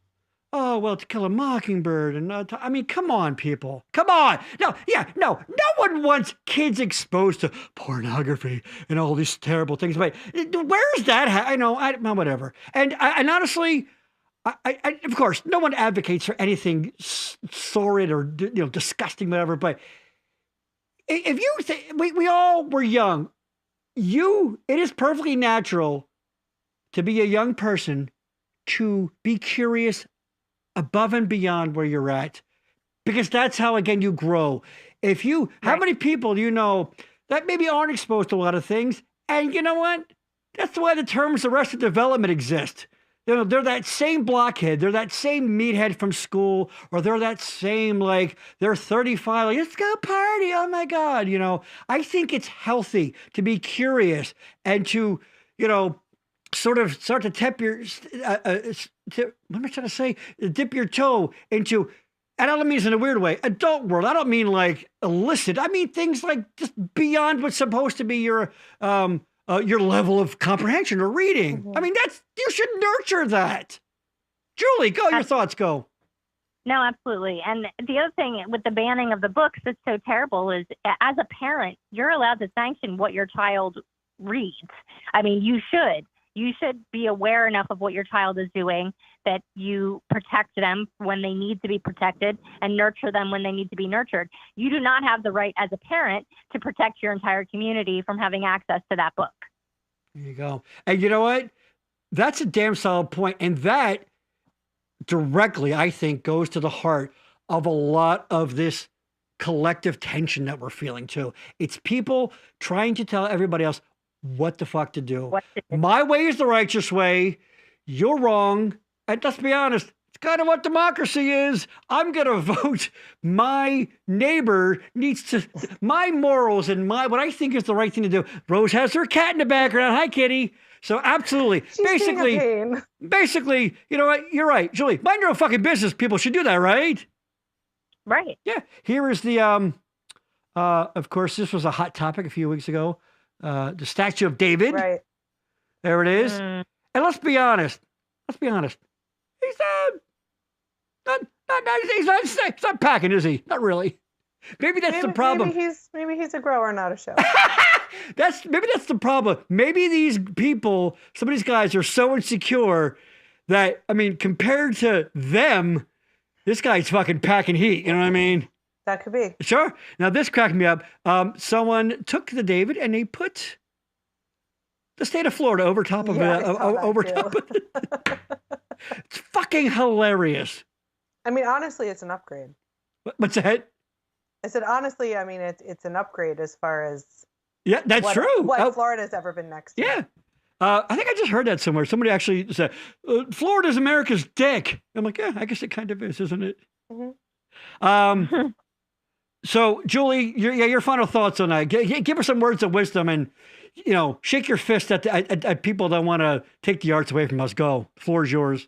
oh, well, To Kill a Mockingbird. And I mean, come on, people. Come on. No one wants kids exposed to pornography and all these terrible things. But where is that? I know, whatever. And honestly, I of course, no one advocates for anything sordid or, you know, disgusting, whatever. But if you think, we all were young, it is perfectly natural to be a young person to be curious above and beyond where you're at, because that's how, again, you grow. How many people do you know that maybe aren't exposed to a lot of things? And you know what? That's why the terms Arrested Development exist. You know, they're that same blockhead. They're that same meathead from school, or they're that same, like, they're 35, like, let's go party. Oh my God. You know, I think it's healthy to be curious and to, you know, sort of start to dip your toe into, and I don't mean this in a weird way, adult world. I don't mean like illicit. I mean things like just beyond what's supposed to be your level of comprehension or reading. Mm-hmm. I mean, you should nurture that. Julie, go. Your thoughts, go. No, absolutely. And the other thing with the banning of the books that's so terrible is, as a parent, you're allowed to sanction what your child reads. I mean, you should. You should be aware enough of what your child is doing that you protect them when they need to be protected and nurture them when they need to be nurtured. You do not have the right as a parent to protect your entire community from having access to that book. There you go. And you know what? That's a damn solid point. And that directly, I think, goes to the heart of a lot of this collective tension that we're feeling too. It's people trying to tell everybody else what the fuck to do. My way is the righteous way. You're wrong. And let's be honest, it's kind of what democracy is. I'm going to vote. My neighbor needs to, my morals and what I think is the right thing to do. Rose has her cat in the background. Hi, kitty. So absolutely. Basically, you know what? You're right, Julie. Mind your own fucking business. People should do that, right? Right. Yeah. Here is the, of course, this was a hot topic a few weeks ago. The statue of David. Right. There it is. And let's be honest. He's not packing, is he? Not really. Maybe that's the problem. Maybe he's a grower, not a show. Maybe that's the problem. Maybe these people, some of these guys are so insecure that, I mean, compared to them, this guy's fucking packing heat. You know what I mean? That could be. Sure. Now, this cracked me up. Someone took the David and they put the state of Florida over top of Yeah, it. I saw that Over too. top of it. It's fucking hilarious. I mean, honestly, it's an upgrade. What's that? I said, honestly, I mean, it's an upgrade as far as Yeah, that's true. what Florida's ever been next to. Yeah. I think I just heard that somewhere. Somebody actually said, Florida's America's dick. I'm like, yeah, I guess it kind of is, isn't it? Mm-hmm. So, Julie, your final thoughts on that. Give her some words of wisdom and, shake your fist at people that want to take the arts away from us. Go. The floor is yours.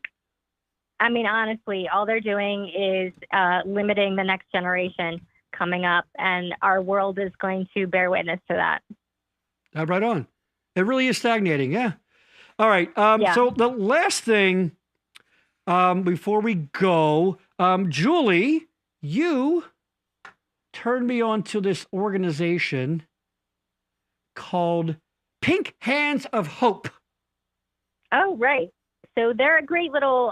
I mean, honestly, all they're doing is limiting the next generation coming up, and our world is going to bear witness to that. Right on. It really is stagnating. Yeah. All right. Yeah. So the last thing before we go, Julie, you turned me on to this organization called Pink Hands of Hope. Oh, right. So they're a great little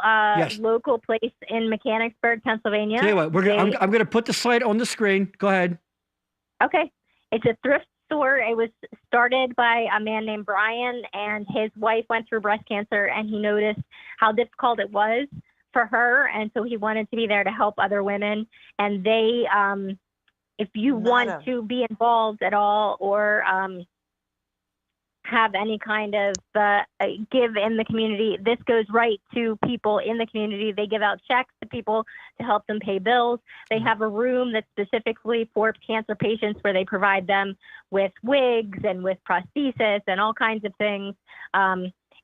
local place in Mechanicsburg, Pennsylvania. Tell you what, I'm going to put the site on the screen. Go ahead. Okay. It's a thrift store. It was started by a man named Brian, and his wife went through breast cancer, and he noticed how difficult it was for her. And so he wanted to be there to help other women. And they, if you want to be involved at all or have any kind of give in the community, this goes right to people in the community. They give out checks to people to help them pay bills. They have a room that's specifically for cancer patients where they provide them with wigs and with prosthesis and all kinds of things.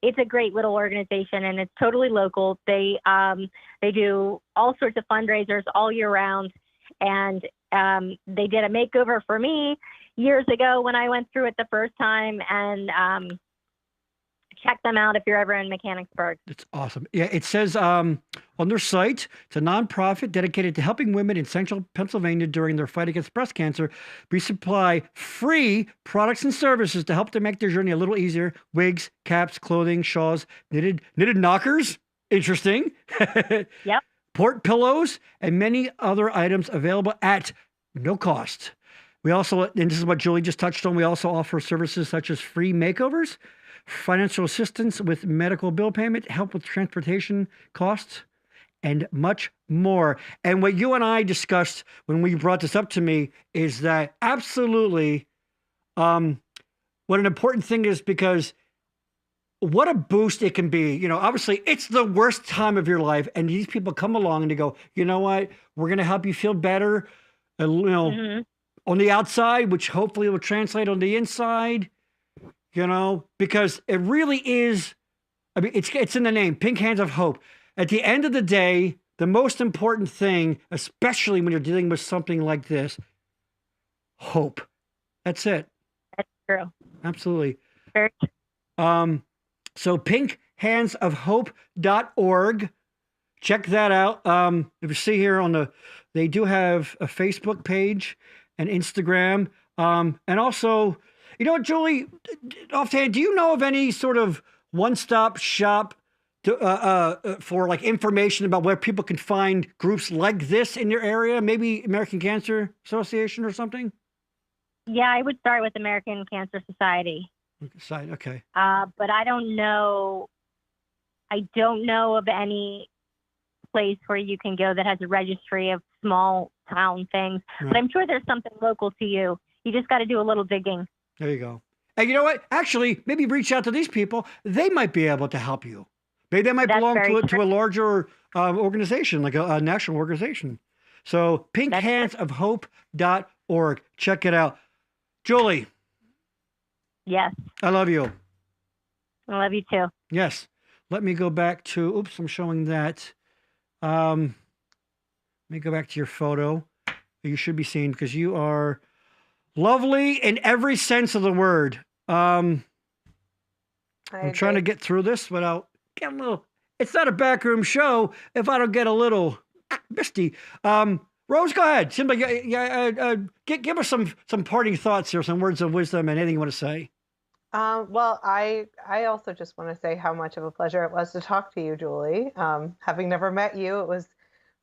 It's a great little organization, and it's totally local. They do all sorts of fundraisers all year round, and they did a makeover for me years ago when I went through it the first time, and check them out if you're ever in Mechanicsburg. It's awesome. Yeah, it says on their site, it's a nonprofit dedicated to helping women in central Pennsylvania during their fight against breast cancer. We supply free products and services to help them make their journey a little easier. Wigs, caps, clothing, shawls, knitted knockers. Interesting. Yep. Port pillows, and many other items available at no cost. We also, and this is what Julie just touched on, we also offer services such as free makeovers, financial assistance with medical bill payment, help with transportation costs, and much more. And what you and I discussed when we brought this up to me is that absolutely what an important thing is, because what a boost it can be. Obviously it's the worst time of your life, and these people come along and they go, you know what, we're going to help you feel better, on the outside, which hopefully will translate on the inside, because it really is, I mean, it's in the name, Pink Hands of Hope. At the end of the day, the most important thing, especially when you're dealing with something like this, hope. That's it. That's true. Absolutely. Very So pinkhandsofhope.org. Check that out. If you see here they do have a Facebook page and Instagram. And also, you know what, Julie, offhand, do you know of any sort of one-stop shop for like information about where people can find groups like this in your area? Maybe American Cancer Association or something? Yeah, I would start with American Cancer Society. Okay. But I don't know of any place where you can go that has a registry of small town things. Right. But I'm sure there's something local to you. You just got to do a little digging. There you go. And you know what? Actually, maybe reach out to these people. They might be able to help you. Maybe they might belong to a larger organization, like a national organization. So pinkhandsofhope.org. Check it out. Julie. Yes. I love you. I love you too. Yes. Let me go back to, oops, I'm showing that. Let me go back to your photo. You should be seeing, because you are lovely in every sense of the word. I'm trying to get through this without getting a little, it's not a backroom show if I don't get a little misty. Rose, go ahead. Give us some parting thoughts here, some words of wisdom and anything you want to say. Well, I also just want to say how much of a pleasure it was to talk to you, Julie. Having never met you, it was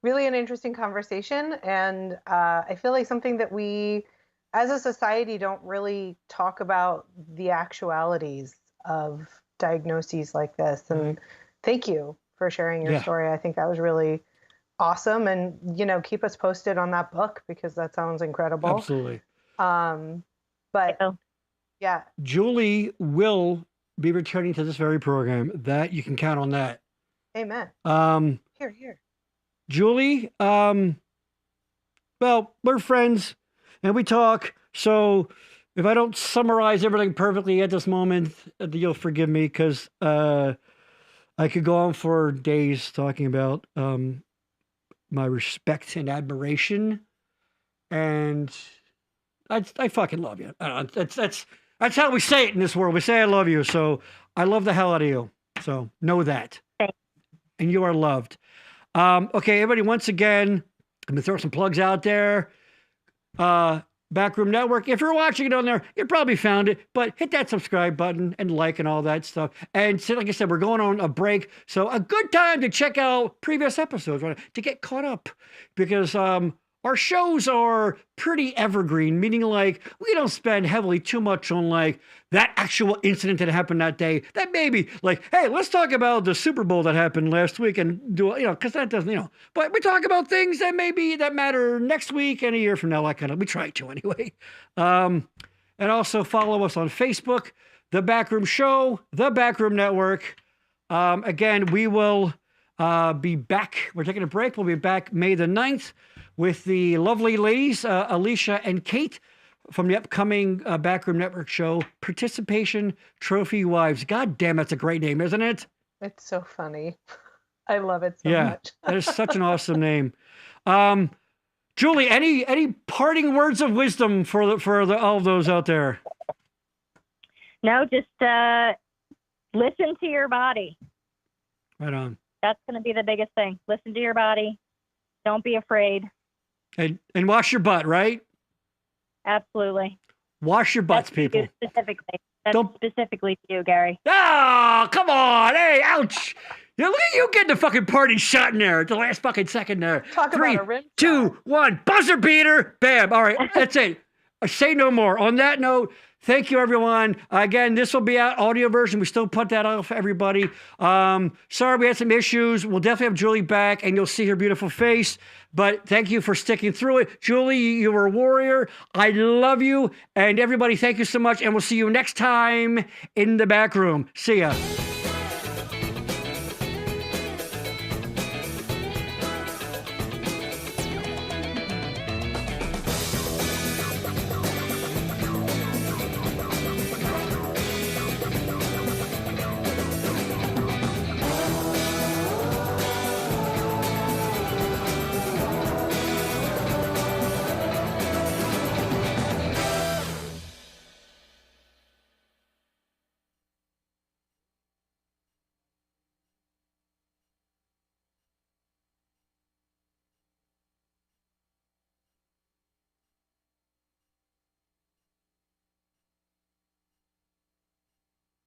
really an interesting conversation, and I feel like something that we, as a society, don't really talk about the actualities of diagnoses like this. And thank you for sharing your story. I think that was really awesome, and keep us posted on that book because that sounds incredible. Absolutely. But yeah, Julie will be returning to this very program. That you can count on that. Amen. Here. Julie, well, we're friends and we talk. So if I don't summarize everything perfectly at this moment, you'll forgive me because I could go on for days talking about my respect and admiration. And I fucking love you. That's how we say it in this world. We say I love you. So I love the hell out of you. So know that. Thanks. And you are loved. Okay, everybody, once again, I'm going to throw some plugs out there. Backroom Network. If you're watching it on there, you probably found it, but hit that subscribe button and like and all that stuff. And so, like I said, we're going on a break. So a good time to check out previous episodes to get caught up because our shows are pretty evergreen, meaning like we don't spend heavily too much on like that actual incident that happened that day. That maybe like, hey, let's talk about the Super Bowl that happened last week and do, because that doesn't, but we talk about things that that matter next week and a year from now, like we try to anyway. And also follow us on Facebook, The Backroom Show, The Backroom Network. Again, we will be back. We're taking a break. We'll be back May the 9th. With the lovely ladies, Alicia and Kate, from the upcoming Backroom Network show, Participation Trophy Wives. God damn, that's a great name, isn't it? It's so funny. I love it so much. That is such an awesome name. Julie, any parting words of wisdom for all of those out there? No, just listen to your body. Right on. That's going to be the biggest thing. Listen to your body. Don't be afraid. And wash your butt, right? Absolutely. Wash your butts, people. Specifically. That's specifically to you, Gary. Oh, come on. Hey, ouch. Look at you getting the fucking party shot in there at the last fucking second there. Talk 3, about a rim 2, 1. Buzzer beater. Bam. All right. That's it. Say no more. On that note, thank you, everyone. Again, this will be out audio version. We still put that out for everybody. Sorry we had some issues. We'll definitely have Julie back, and you'll see her beautiful face. But thank you for sticking through it. Julie, you were a warrior. I love you. And everybody, thank you so much. And we'll see you next time in the back room. See ya.